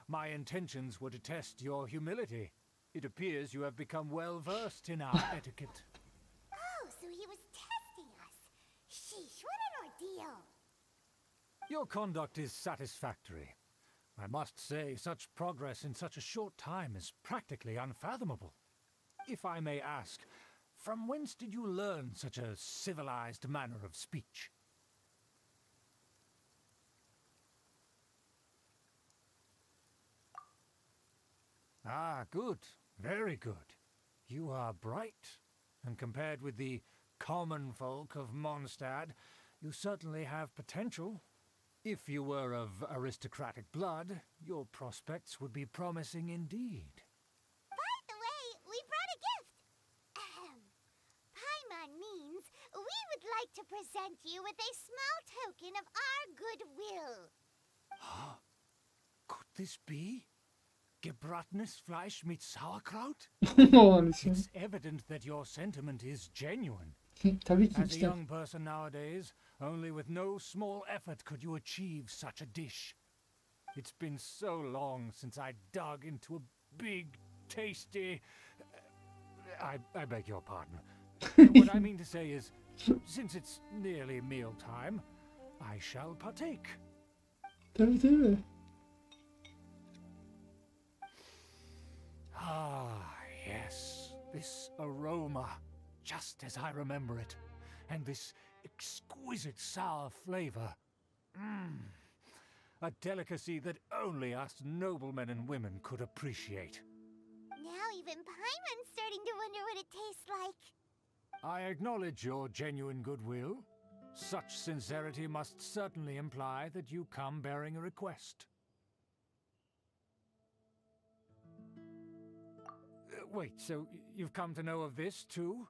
My intentions were to test your humility. It appears you have become well versed in our etiquette. Oh, so he was testing us. Sheesh, what an ordeal. Your conduct is satisfactory. I must say, such progress in such a short time is practically unfathomable. If I may ask, from whence did you learn such a civilized manner of speech? Ah, good. Very good. You are bright, and compared with the common folk of Mondstadt, you certainly have potential. If you were of aristocratic blood, your prospects would be promising indeed. By the way, we brought a gift. Paimon means we would like to present you with a small token of our goodwill. Could this be? Gebratenes Fleisch mit Sauerkraut? Onun için. It's evident that your sentiment is genuine. Tabii ki As a işte. young person nowadays, only with no small effort could you achieve such a dish. It's been so long since I dug into a big, tasty... I beg your pardon. What I mean to say is, since it's nearly mealtime, I shall partake. Tabii tabii. Ah, yes, this aroma, just as I remember it, and this exquisite sour flavor. A delicacy that only us noblemen and women could appreciate. Now even Paimon's starting to wonder what it tastes like. I acknowledge your genuine goodwill. Such sincerity must certainly imply that you come bearing a request. Wait, so you've come to know of this too?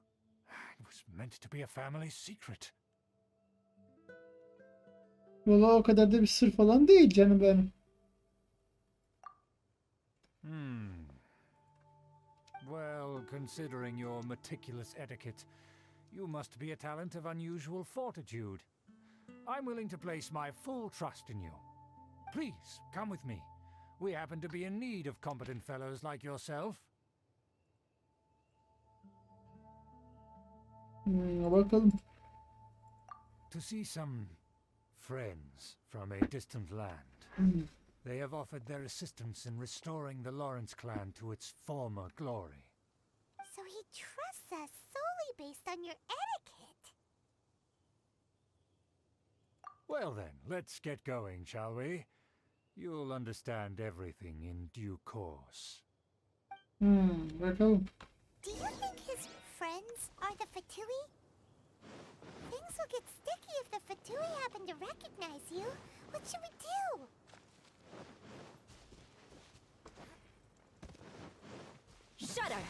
It was meant to be a family secret. Valla o kadar da bir sır falan değil canım benim. Well, considering your meticulous etiquette, you must be a talent of unusual fortitude. I'm willing to place my full trust in you. Please, come with me. We happen to be in need of competent fellows like yourself. Bakalım. To see some friends from a distant land. They have offered their assistance in restoring the Lawrence clan to its former glory. So he trusts us solely based on your etiquette. Well then, let's get going, shall we? You'll understand everything in due course. Bakalım. Do you think his friends are the Fatui? Things will get sticky if the Fatui happen to recognize you. What should we do? Shudder!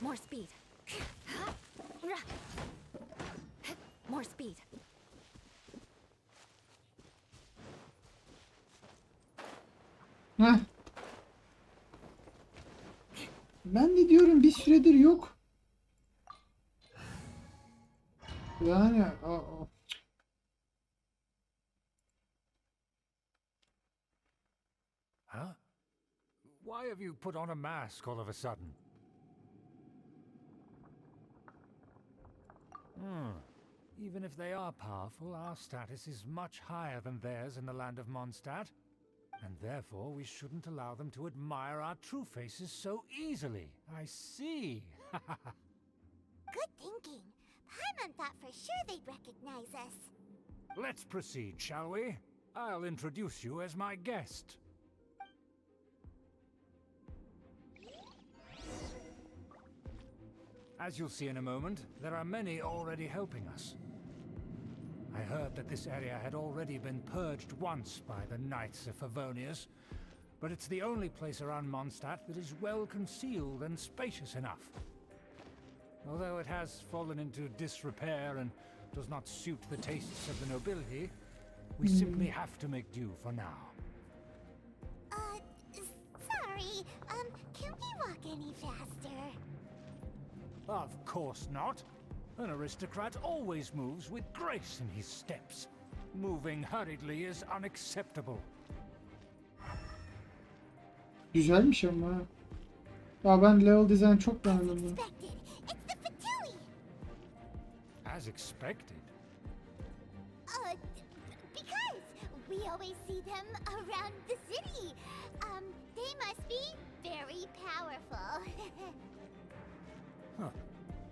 More speed. More speed. Heh. Ben de diyorum bir süredir yok. Yani Huh? Why have you put on a mask all of a sudden? Even if they are powerful, our status is much higher than theirs in the land of Mondstadt. And therefore we shouldn't allow them to admire our true faces so easily. I see. Good thinking. Paimon thought for sure they'd recognize us. Let's proceed, shall we? I'll introduce you as my guest. As you'll see in a moment, there are many already helping us. I heard that this area had already been purged once by the Knights of Favonius. but it's the only place around Mondstadt that is well concealed and spacious enough. Although it has fallen into disrepair and does not suit the tastes of the nobility, we simply have to make do for now. Sorry, can we walk any faster? Of course not. An aristocrat always moves with grace in his steps. Moving hurriedly is unacceptable. Güzelmiş ama. Ya ben level design çok beğendim bunu. Expected. It's the Fatui! As expected. Because we always see them around the city. They must be very powerful. Huh.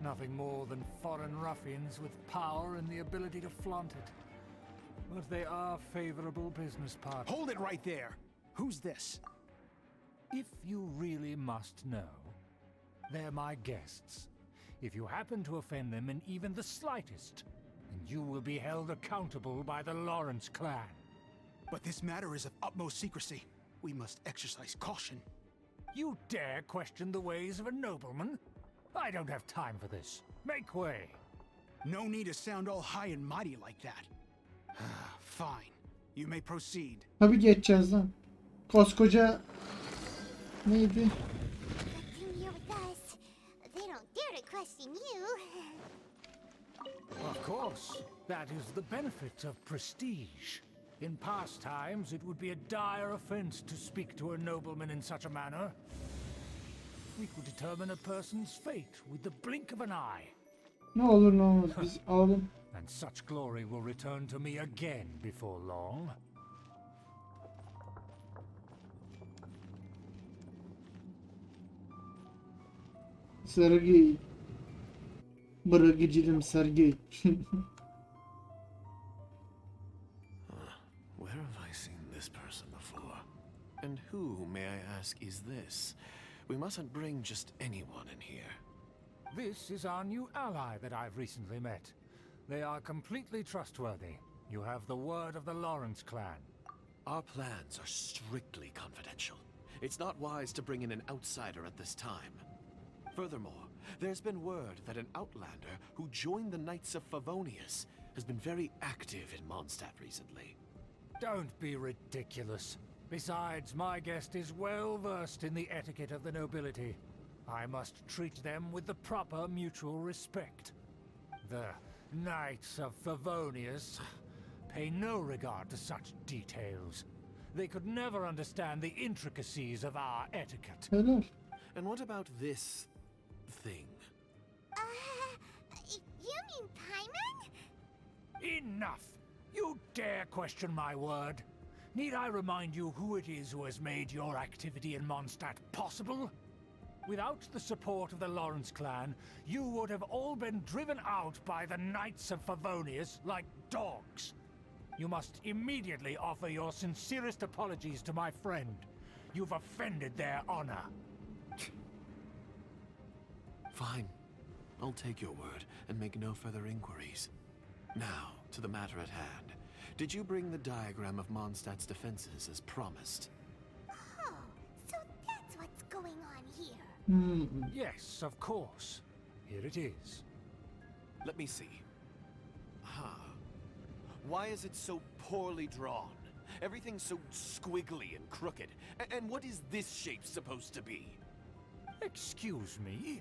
Nothing more than foreign ruffians with power and the ability to flaunt it. But they are favorable business partners. Hold it right there! Who's this? If you really must know, they're my guests. If you happen to offend them in even the slightest, then you will be held accountable by the Lawrence clan. But this matter is of utmost secrecy. We must exercise caution. You dare question the ways of a nobleman? I don't have time for this. Make way. No need to sound all high and mighty like that. Fine. You may proceed. Tabii geçeceğiz lan. Koskoca neydi? Good thing you're with us. They don't dare to question you. Of course, that is the benefit of prestige. In past times, it would be a dire offense to speak to a nobleman in such a manner. We could determine a person's fate with the blink of an eye. Ne olur ne olmaz biz alalım. And such glory will return to me again before long. Sergey. Bırakıcılım Sergey. Where have I seen this person before? And who, may I ask, is this? We mustn't bring just anyone in here. This is our new ally that I've recently met. They are completely trustworthy. You have the word of the Lawrence clan. Our plans are strictly confidential. It's not wise to bring in an outsider at this time. Furthermore, there's been word that an outlander who joined the Knights of Favonius has been very active in Mondstadt recently. Don't be ridiculous. Besides, my guest is well versed in the etiquette of the nobility. I must treat them with the proper mutual respect. The Knights of Favonius pay no regard to such details. They could never understand the intricacies of our etiquette. Helal. And what about this thing? You mean Paimon? Enough! You dare question my word? Need I remind you who it is who has made your activity in Mondstadt possible? Without the support of the Lawrence clan, you would have all been driven out by the Knights of Favonius like dogs. You must immediately offer your sincerest apologies to my friend. You've offended their honor. Fine. I'll take your word and make no further inquiries. Now, to the matter at hand. Did you bring the diagram of Mondstadt's defenses as promised? Oh, so that's what's going on here. Yes, of course. Here it is. Let me see. Why is it so poorly drawn? Everything's so squiggly and crooked. And what is this shape supposed to be? Excuse me?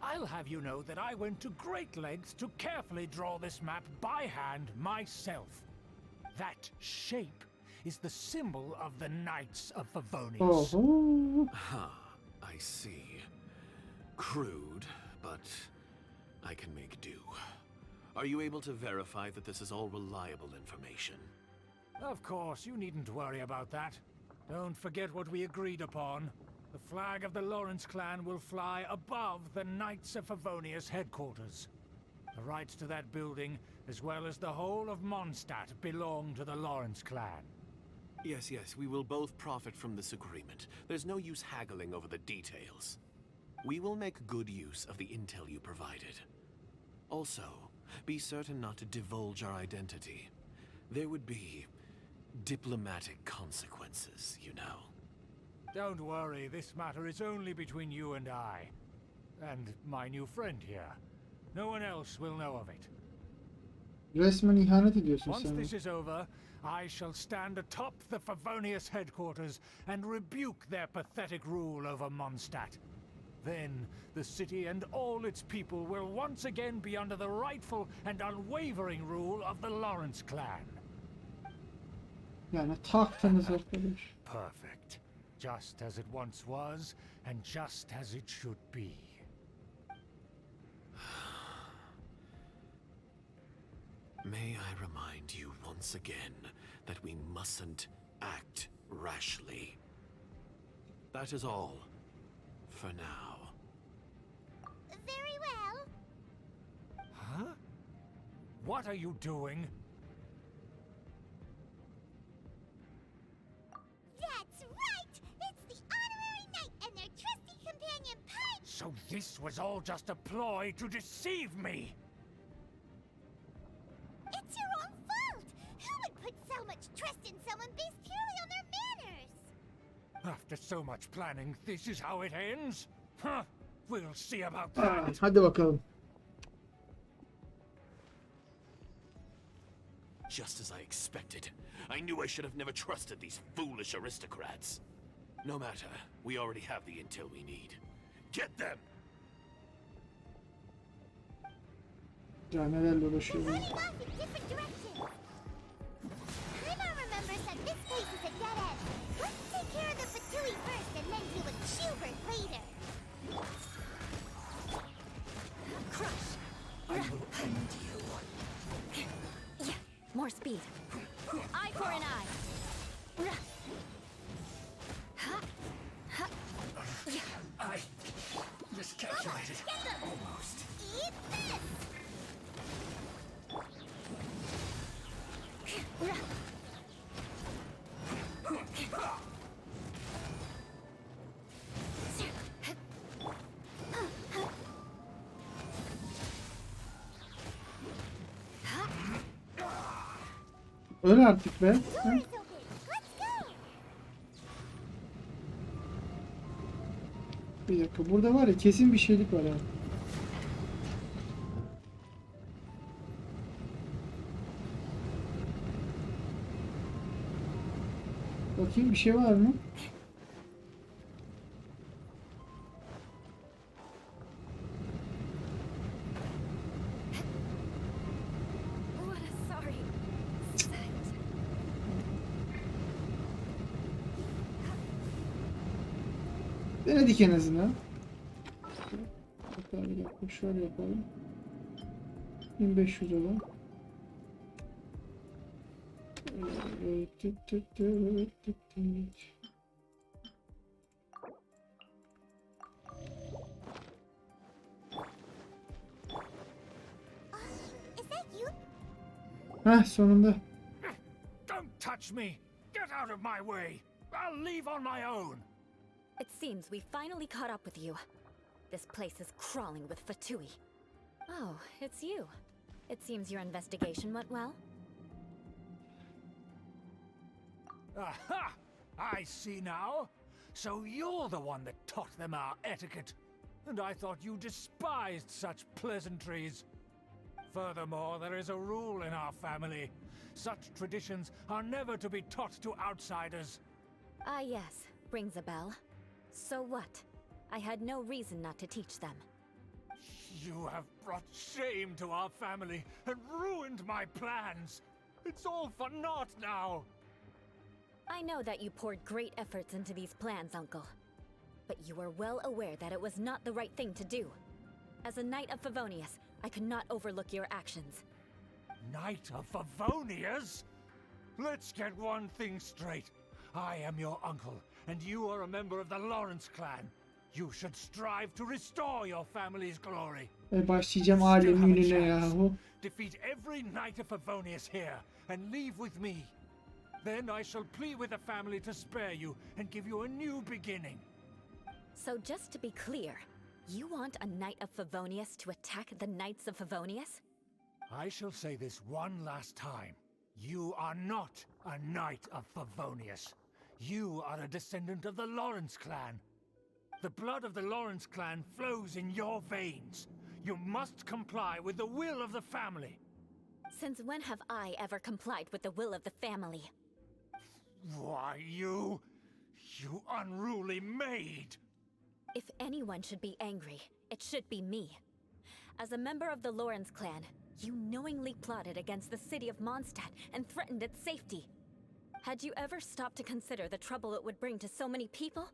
I'll have you know that I went to great lengths to carefully draw this map by hand myself. That shape is the symbol of the Knights of Favonius. Oho. I see. Crude, but I can make do. Are you able to verify that this is all reliable information? Of course, you needn't worry about that. Don't forget what we agreed upon. The flag of the Lawrence clan will fly above the Knights of Favonius headquarters. The rights to that building, as well as the whole of Mondstadt, belong to the Lawrence clan. Yes, we will both profit from this agreement. There's no use haggling over the details. We will make good use of the intel you provided. Also, be certain not to divulge our identity. There would be diplomatic consequences, you know. Don't worry, this matter is only between you and I. And my new friend here. No one else will know of it. Resmen ihanet ediyorsun Once sen. this is over, I shall stand atop the Favonius headquarters and rebuke their pathetic rule over Mondstadt. Then, the city and all its people will once again be under the rightful and unwavering rule of the Lawrence clan. Yani taktınız arkadaş. Perfect. Just as it once was, and just as it should be. May I remind you once again that we mustn't act rashly. That is all, for now. Very well. Huh? What are you doing? That's right! It's the honorary knight and their trusty companion Punch! So this was all just a ploy to deceive me! It's your own fault! Who would put so much trust in someone based purely on their manners? After so much planning, this is how it ends? Huh? We'll see about Aa, that. hadi bakalım. Just as I expected. I knew I should have never trusted these foolish aristocrats. No matter, we already have the intel we need. Get them! Ya neler dolaşıyor. Running off in different directions! Paimon remembers that this place is a dead end. Let's take care of the Fatui first and then deal with Schubert later. Crush! I will end you. Yeah, more speed. Eye for an eye. I miscalculated. Almost. Eat this! Öl artık be. Door Hı? is open! Let's go! Bir dakika, burada var ya kesin bir şeylik var ha. Bakayım bir şey var mı? What a sorry sight. Denedik en azından. Hatta bir dakika şöyle yapalım. 1500 olan. Is that you? Heh, sonunda. Don't touch me! Get out of my way! I'll leave on my own! It seems we finally caught up with you. This place is crawling with Fatui. Oh, it's you. It seems your investigation went well. Aha! I see now. So you're the one that taught them our etiquette. And I thought you despised such pleasantries. Furthermore, there is a rule in our family. Such traditions are never to be taught to outsiders. Ah, yes. Rings a bell. So what? I had no reason not to teach them. You have brought shame to our family and ruined my plans. It's all for naught now. I know that you poured great efforts into these plans, Uncle. But you are well aware that it was not the right thing to do. As a Knight of Favonius, I could not overlook your actions. Knight of Favonius? Let's get one thing straight. I am your uncle, and you are a member of the Lawrence clan. You should strive to restore your family's glory. Başlayacağım You still alem have a yününe chance. yahu. Defeat every Knight of Favonius here, and leave with me. Then I shall plead with the family to spare you and give you a new beginning. So just to be clear, you want a Knight of Favonius to attack the Knights of Favonius? I shall say this one last time. You are not a Knight of Favonius. You are a descendant of the Lawrence clan. The blood of the Lawrence clan flows in your veins. You must comply with the will of the family. Since when have I ever complied with the will of the family? Why, you unruly maid! If anyone should be angry, it should be me. As a member of the Lawrence clan, you knowingly plotted against the city of Mondstadt and threatened its safety. Had you ever stopped to consider the trouble it would bring to so many people?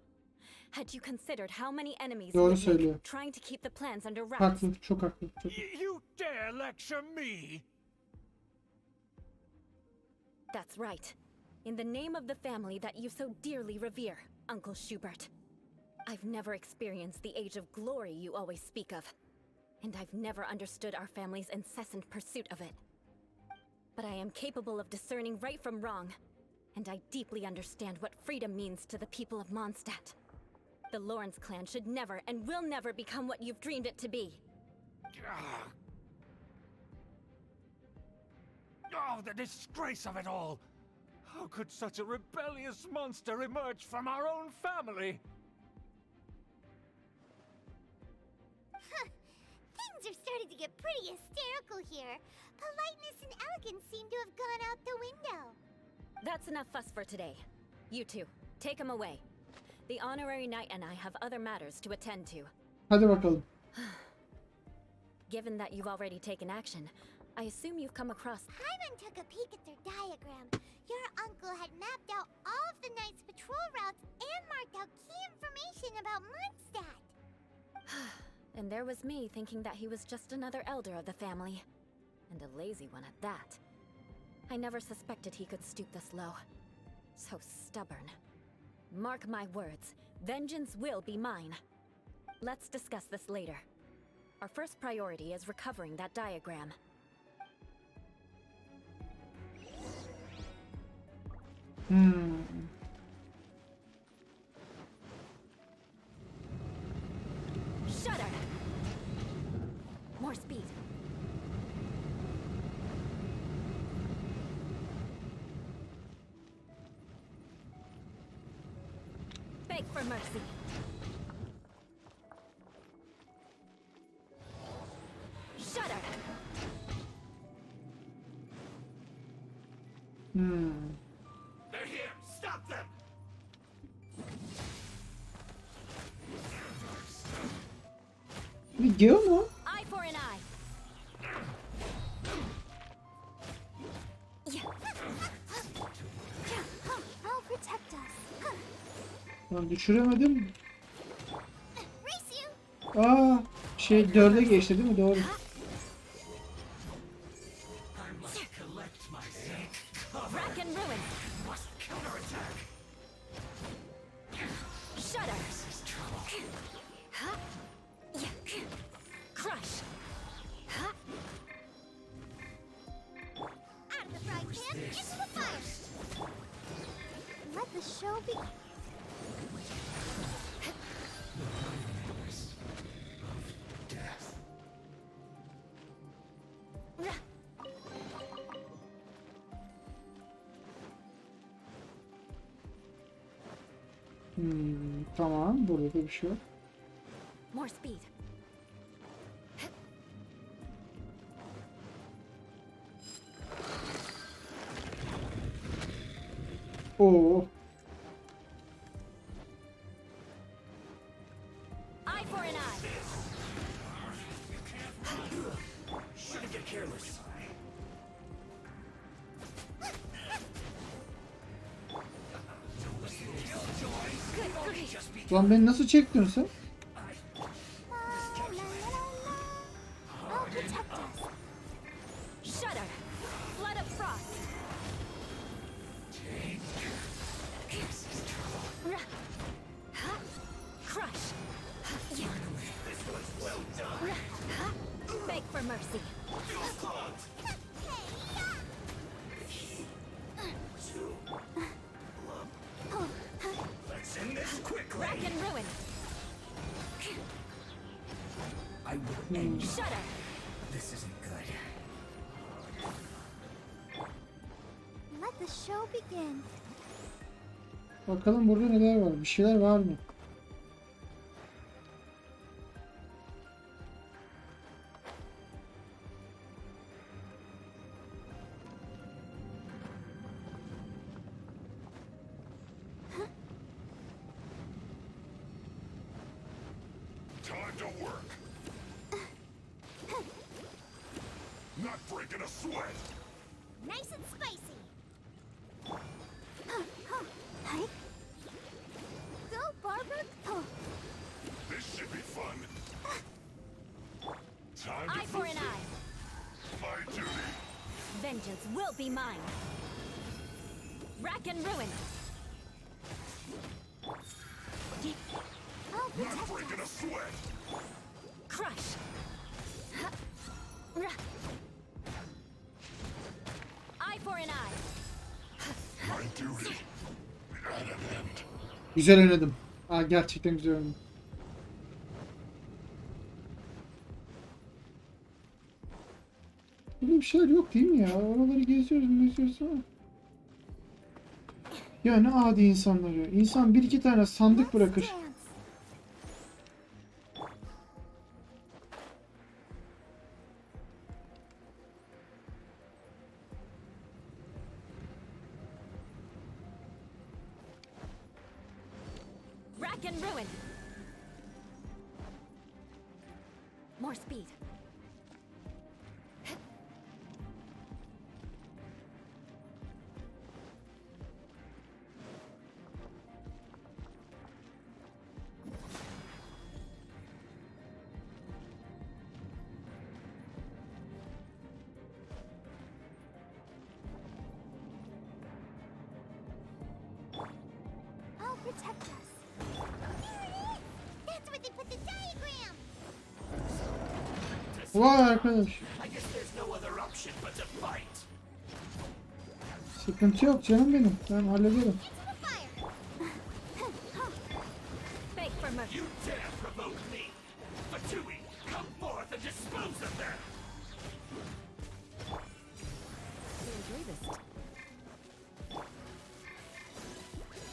Had you considered how many enemies you Doğru would söylüyor. make trying to keep the plans under wraps? Haklı, çok haklı. Çok. You dare lecture me? That's right. In the name of the family that you so dearly revere, Uncle Schubert. I've never experienced the age of glory you always speak of. And I've never understood our family's incessant pursuit of it. But I am capable of discerning right from wrong. And I deeply understand what freedom means to the people of Mondstadt. The Lawrence clan should never and will never become what you've dreamed it to be. Oh, the disgrace of it all! How could such a rebellious monster emerge from our own family? Things are starting to get pretty hysterical here. Politeness and elegance seem to have gone out the window. That's enough fuss for today. You two, take him away. The honorary knight and I have other matters to attend to. Hadi bakalım. Given that you've already taken action, I assume you've come across... Hyman took a peek at their diagram. Your uncle had mapped out all of the Knight's patrol routes and marked out key information about Mondstadt. And there was me thinking that he was just another elder of the family. And a lazy one at that. I never suspected he could stoop this low. So stubborn. Mark my words, vengeance will be mine. Let's discuss this later. Our first priority is recovering that diagram. Shudder! More speed. Beg for mercy. Shudder! They're here! Stop them! Video mu? Eye for an eye. I'll protect us. Lan düşüremedim. Race you! Aa, şey 4'e geçti değil mi? Doğru. Rack and ruin. Shudder. Crush. Out of the frying pan, into the fire! Let the show begin. Tamam, burada da bir şey yok. More speed. Oo. Eye for an eye. Shouldn't get careless. Good grief. Lan beni nasıl çektin sen? I'll protect us. Shudder. Flood of frost. Crush. Beg for mercy. Let's end this quickly! Rack and ruin. I will end you. Shudder. This isn't good. Let the show begin. Bakalım burada neler var. Bir şeyler var mı? Time to work. Not breaking a sweat. Nice and spicy. Go, Barber. This should be fun. Time Eye to for an eye. my duty. Vengeance will be mine. Rack and ruin. Not breaking a sweat. Crush. Eye for an eye. My duty. At an end. Güzel oynadım. Aa, gerçekten güzel oynadım. Böyle bir şeyler yok değil mi ya? Oraları geziyoruz ama. Ya ne adi insanlar ya. İnsan bir iki tane sandık bırakır. Rack and ruin. More speed. I'll protect us. There it is! That's where they put the diagram! Vay arkadaş. I guess there's no other option but to fight. Sıkıntı yok canım benim. Ben hallederim. Into the fire! Beg for mercy. You dare provoke me! Fatui, come forth and dispose of them! Enjoy this.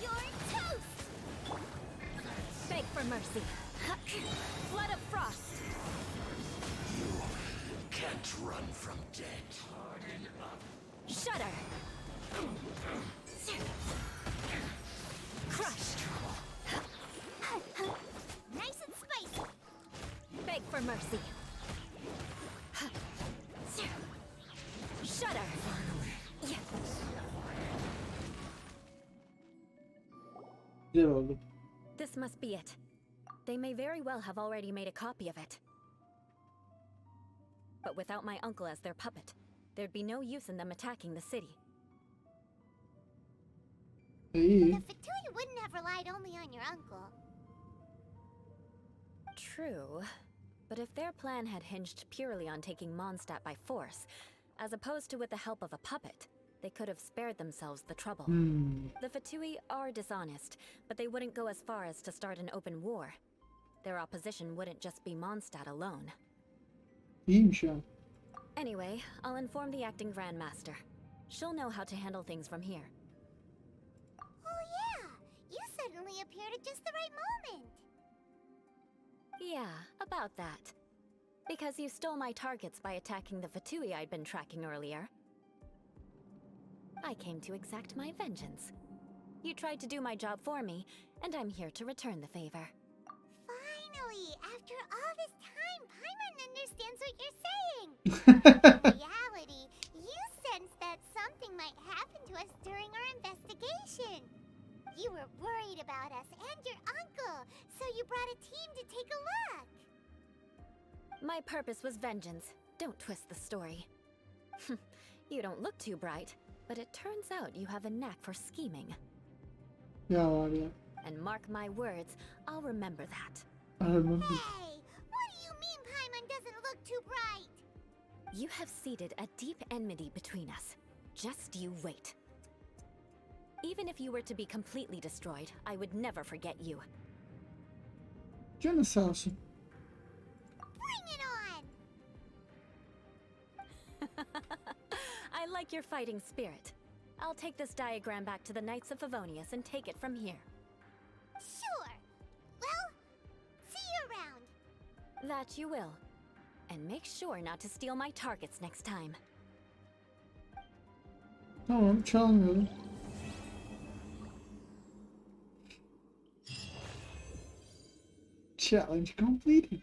You're toast! Beg for mercy. Flood of frost. Can't run from dead. Shudder. Crush. Nice and spicy! Beg for mercy. Shudder. Güzel oldu. This must be it. They may very well have already made a copy of it. But without my uncle as their puppet, there'd be no use in them attacking the city. İyi. The Fatui wouldn't have relied only on your uncle. True. But if their plan had hinged purely on taking Mondstadt by force, as opposed to with the help of a puppet, they could have spared themselves the trouble. The Fatui are dishonest, but they wouldn't go as far as to start an open war. Their opposition wouldn't just be Mondstadt alone. İyiymiş ya. Anyway, I'll inform the acting Grandmaster. She'll know how to handle things from here. Oh yeah! You suddenly appeared at just the right moment! Yeah, about that. Because you stole my targets by attacking the Fatui I'd been tracking earlier. I came to exact my vengeance. You tried to do my job for me, and I'm here to return the favor. Finally! After all this time, Paimon understands what you're saying! In reality, you sensed that something might happen to us during our investigation. You were worried about us and your uncle, so you brought a team to take a look. My purpose was vengeance. Don't twist the story. You don't look too bright, but it turns out you have a knack for scheming. Ya var ya. And mark my words, I'll remember that. Anladım. Hey, what do you mean Paimon doesn't look too bright? You have seeded a deep enmity between us. Just you wait. Even if you were to be completely destroyed, I would never forget you. Canı sağ olsun. Bring it on! I like your fighting spirit. I'll take this diagram back to the Knights of Favonius and take it from here. Sure. Well, see you around. That you will. And make sure not to steal my targets next time. Tamam, çalmıyorum. Challenge completed.